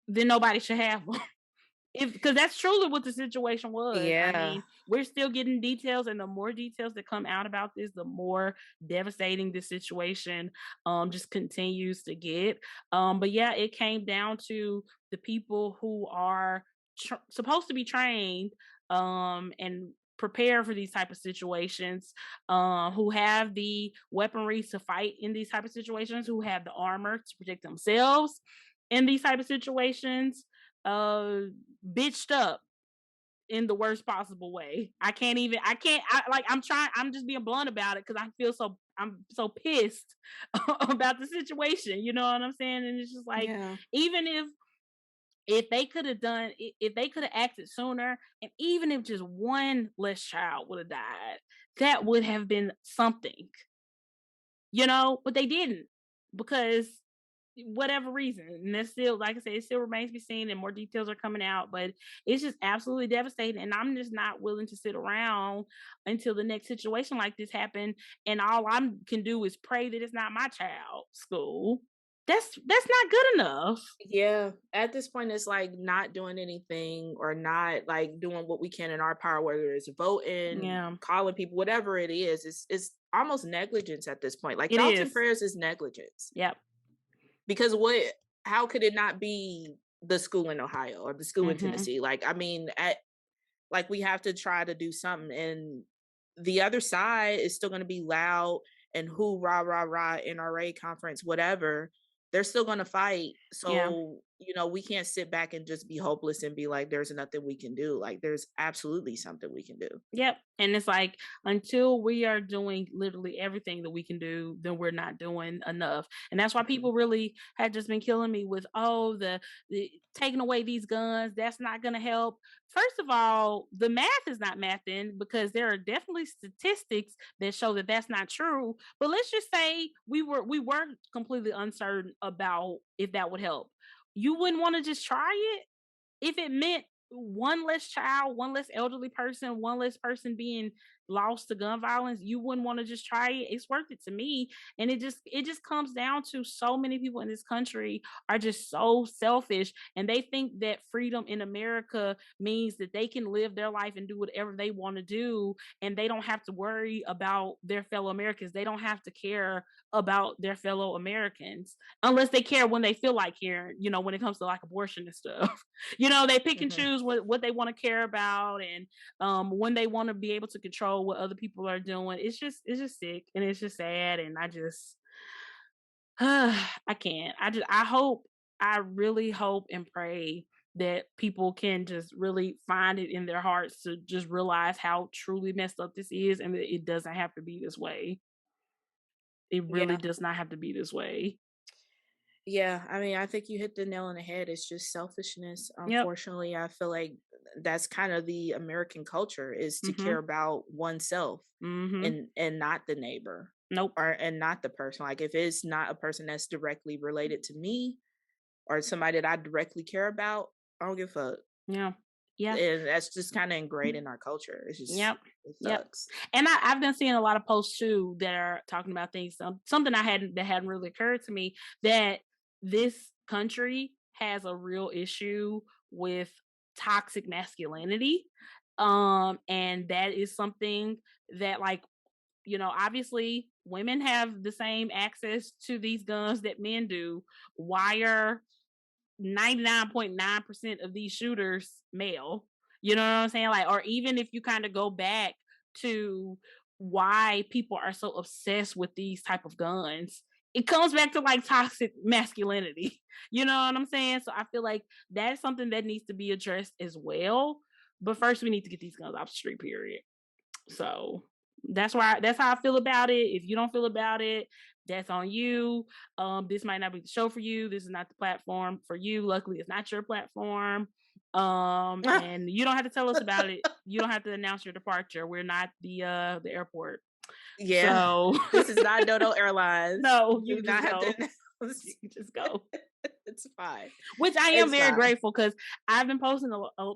then nobody should have them. If because that's truly what the situation was. I Yeah. mean, we're still getting details, and the more details that come out about this, the more devastating the situation just continues to get. But yeah, it came down to the people who are supposed to be trained and prepare for these type of situations, who have the weaponry to fight in these type of situations, who have the armor to protect themselves in these type of situations, uh bitched up in the worst possible way. I can't I'm trying, I'm just being blunt about it because I'm so pissed about the situation. You know what I'm saying? And it's just like, Yeah. even if they could have if they could have acted sooner, and even if just one less child would have died, that would have been something, but they didn't, because whatever reason. And that's still, like I said, it still remains to be seen and more details are coming out, but it's just absolutely devastating. And I'm just not willing to sit around until the next situation like this happen. And all I can do is pray that it's not my child's school. That's not good enough. Yeah. At this point, it's like not doing anything or not like doing what we can in our power, whether it's voting, Yeah, calling people, whatever it is. It's almost negligence at this point. Like it thoughts and is. prayers is negligence. Yep. Because how could it not be the school in Ohio or the school in Hmm. Tennessee? Like, I mean, we have to try to do something. And the other side is still going to be loud and who rah rah rah NRA conference, whatever. They're still going to fight. Yeah. So we can't sit back and just be hopeless and be like, there's nothing we can do. Like, there's absolutely something we can do. Yep. And it's like, until we are doing literally everything that we can do, then we're not doing enough. And that's why Mhm. people really had just been killing me with, oh, the taking away these guns, that's not going to help. First of all, the math is not mathing, because there are definitely statistics that show that that's not true. But let's just say we were completely uncertain about if that would help. You wouldn't want to just try it if it meant one less child, one less elderly person, one less person being lost to gun violence. You wouldn't want to just try it. It's worth it to me. And it just comes down to, so many people in this country are just so selfish, and they think that freedom in America means that they can live their life and do whatever they want to do, and they don't have to worry about their fellow Americans. They don't have to care about their fellow Americans unless they care when they feel like caring, when it comes to like abortion and stuff. They pick and Mhm. choose what they want to care about, and when they want to be able to control what other people are doing. It's just sick, and it's just sad, and I just I can't. I really hope and pray that people can just really find it in their hearts to just realize how truly messed up this is, and that it doesn't have to be this way. It really Yeah. does not have to be this way. Yeah, I mean, I think you hit the nail on the head. It's just selfishness. Yep. Unfortunately, I feel like that's kind of the American culture, is to care Mhm. about oneself Mhm. and not the neighbor, Nope. or and not the person. Like if it's not a person that's directly related to me or somebody that I directly care about, I don't give a fuck. Yeah. Yeah. And that's just kind of ingrained in our culture. It's just Yep. it Yep. sucks. And I've been seeing a lot of posts too that are talking about things. Something that hadn't really occurred to me, that this country has a real issue with toxic masculinity. And that is something that, like, obviously women have the same access to these guns that men do. Why are 99.9% of these shooters male? You know what I'm saying? Like, or even if you kind of go back to why people are so obsessed with these type of guns, it comes back to like toxic masculinity. You know what I'm saying? So I feel like that's something that needs to be addressed as well. But first, we need to get these guns off the street. Period. So that's how I feel about it. If you don't feel about it, that's on you. This might not be the show for you. This is not the platform for you. Luckily, it's not your platform. And you don't have to tell us about it. You don't have to announce your departure. We're not the airport. Yeah. So This is not Dodo Airlines. no, You you do can not just have to go. announce. You can just go. It's fine. Which I am It's very fine. grateful, because I've been posting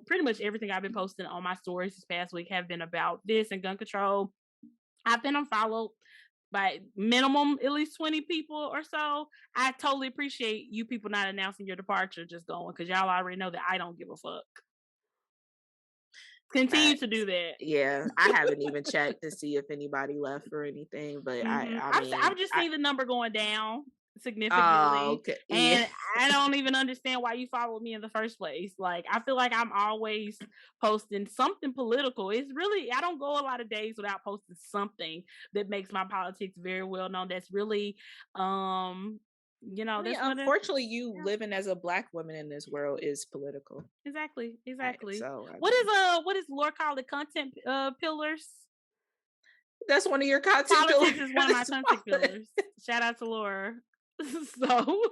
pretty much everything I've been posting on my stories this past week have been about this and gun control. I've been unfollowed by minimum at least 20 people or so. I totally appreciate you people not announcing your departure, just going, because y'all already know that I don't give a fuck. Continue to do Facts. that. Yeah, I haven't even checked to see if anybody left or anything, but I I've mean, just seen the number going down oh, significantly, okay. Yeah. and I don't even understand why you followed me in the first place. Like, I feel like I'm always posting something political. It's really, I don't go a lot of days without posting something that makes my politics very well known. That's really, um, I mean, that's what it. unfortunately, you Yeah, living as a Black woman in this world is political. exactly, Right, exactly. so, I mean, What is Lord called, the content pillars? that's one of your content pillars. Politics is one of my content pillars. Shout out to Laura. So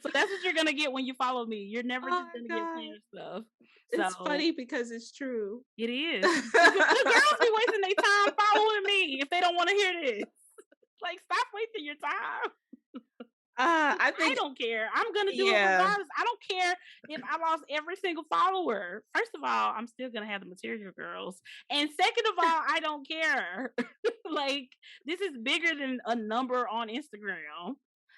so that's what you're gonna get when you follow me. You're never Oh just my gonna get god. plain stuff. It's So funny because it's true. it is. The girls be wasting their time following me if they don't want to hear this. Like, stop wasting your time. I I think don't care. I'm gonna do it yeah. regardless. I don't care if I lost every single follower. First of all, I'm still gonna have the material girls. And second of all, I don't care. Like, this is bigger than a number on Instagram.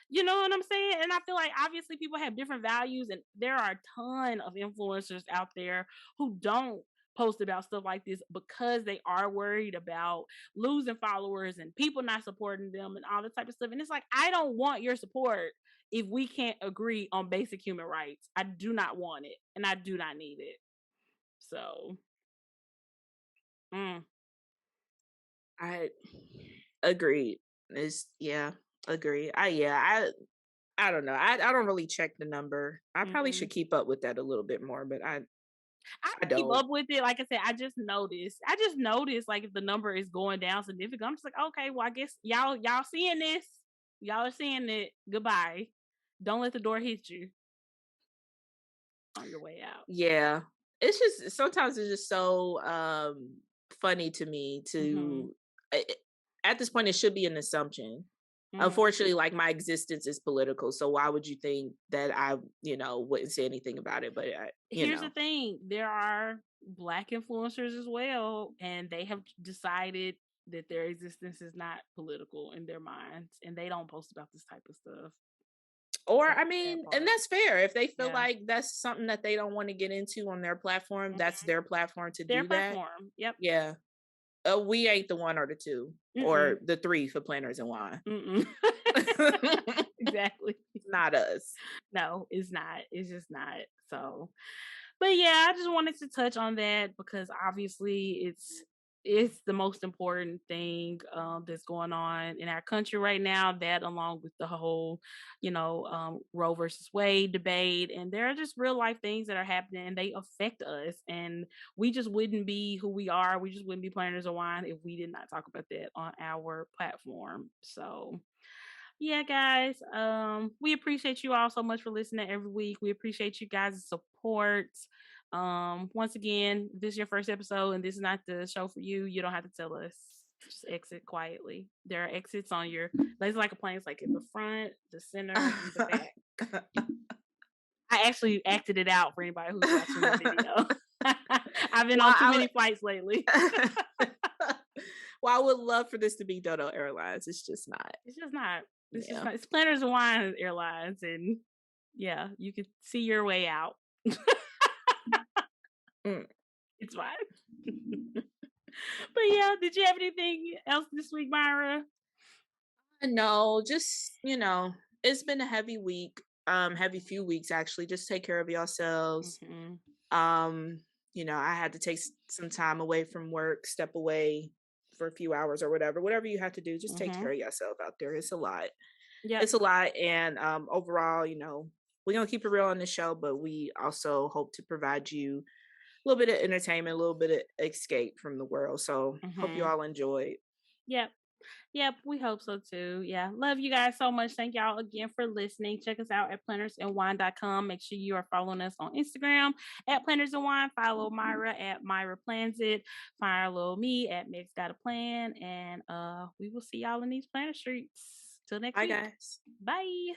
You know what I'm saying? And I feel like obviously people have different values, and there are a ton of influencers out there who don't post about stuff like this because they are worried about losing followers and people not supporting them and all this type of stuff. And it's like, I don't want your support if we can't agree on basic human rights. I do not want it, and I do not need it. So, mm, I agreed. It's yeah, agree. I don't know. I don't really check the number. I probably mm. should keep up with that a little bit more, but I I keep don't. up with it. Like I said, I just noticed. I just noticed, like, if the number is going down significantly, I'm just like, okay, well, I guess y'all seeing this. Y'all are seeing it. Goodbye. Don't let the door hit you on your way out. Yeah. It's just sometimes it's just so funny to me Hmm. to at this point it should be an assumption. Hmm. Unfortunately, like my existence is political, so why would you think that I, wouldn't say anything about it? But Here's the thing: there are Black influencers as well, and they have decided that their existence is not political in their minds, and they don't post about this type of stuff. or That's I the sad mean, and part. that's fair. If they feel Yeah. like that's something that they don't want to get into on their platform, that's Mhm. their platform to Their do that. platform. Yep. Yeah. We ain't the one or the two Mm-mm. or the three for planners and wine. Mm-mm. It's Exactly. not us. No, it's not. It's just not. So, but yeah, I just wanted to touch on that because obviously it's the most important thing that's going on in our country right now. That, along with the whole, Roe versus Wade debate, and there are just real life things that are happening, and they affect us. And we just wouldn't be who we are. We just wouldn't be Planners of Wine if we did not talk about that on our platform. So yeah, guys, we appreciate you all so much for listening every week. We appreciate you guys' support. Once again, if this is your first episode and this is not the show for you, you don't have to tell us. Just exit quietly. There are exits on your Lazy Like a Plane. It's like in the front, the center, and the back. I actually acted it out for anybody who's watching the video. I've been Well, on too many flights lately. well, I would love for this to be Dodo Airlines. It's just not. It's just not. It's just Yeah. not. It's Planners and Wine Airlines, and yeah, you could see your way out. Mm. It's fine. But yeah, did you have anything else this week, Myra? No, just, it's been a heavy week. Heavy few weeks actually. Just take care of yourselves. Hmm. Um, I had to take some time away from work, step away for a few hours or whatever you have to do, just take Hmm. care of yourself out there. It's a lot. Yep. It's a lot. And overall, we're going to keep it real on the show, but we also hope to provide you a little bit of entertainment, a little bit of escape from the world. So hope you Hmm. all enjoyed. Yep. Yep, we hope so too. Yeah. Love you guys so much. Thank y'all again for listening. Check us out at plannersandwine.com. Make sure you are following us on Instagram at Planners and Wine. Follow Myra at Myra Plans It. Follow me at Meg's Got a Plan. And we will see y'all in these planner streets. Till next Bye, week. guys. Bye.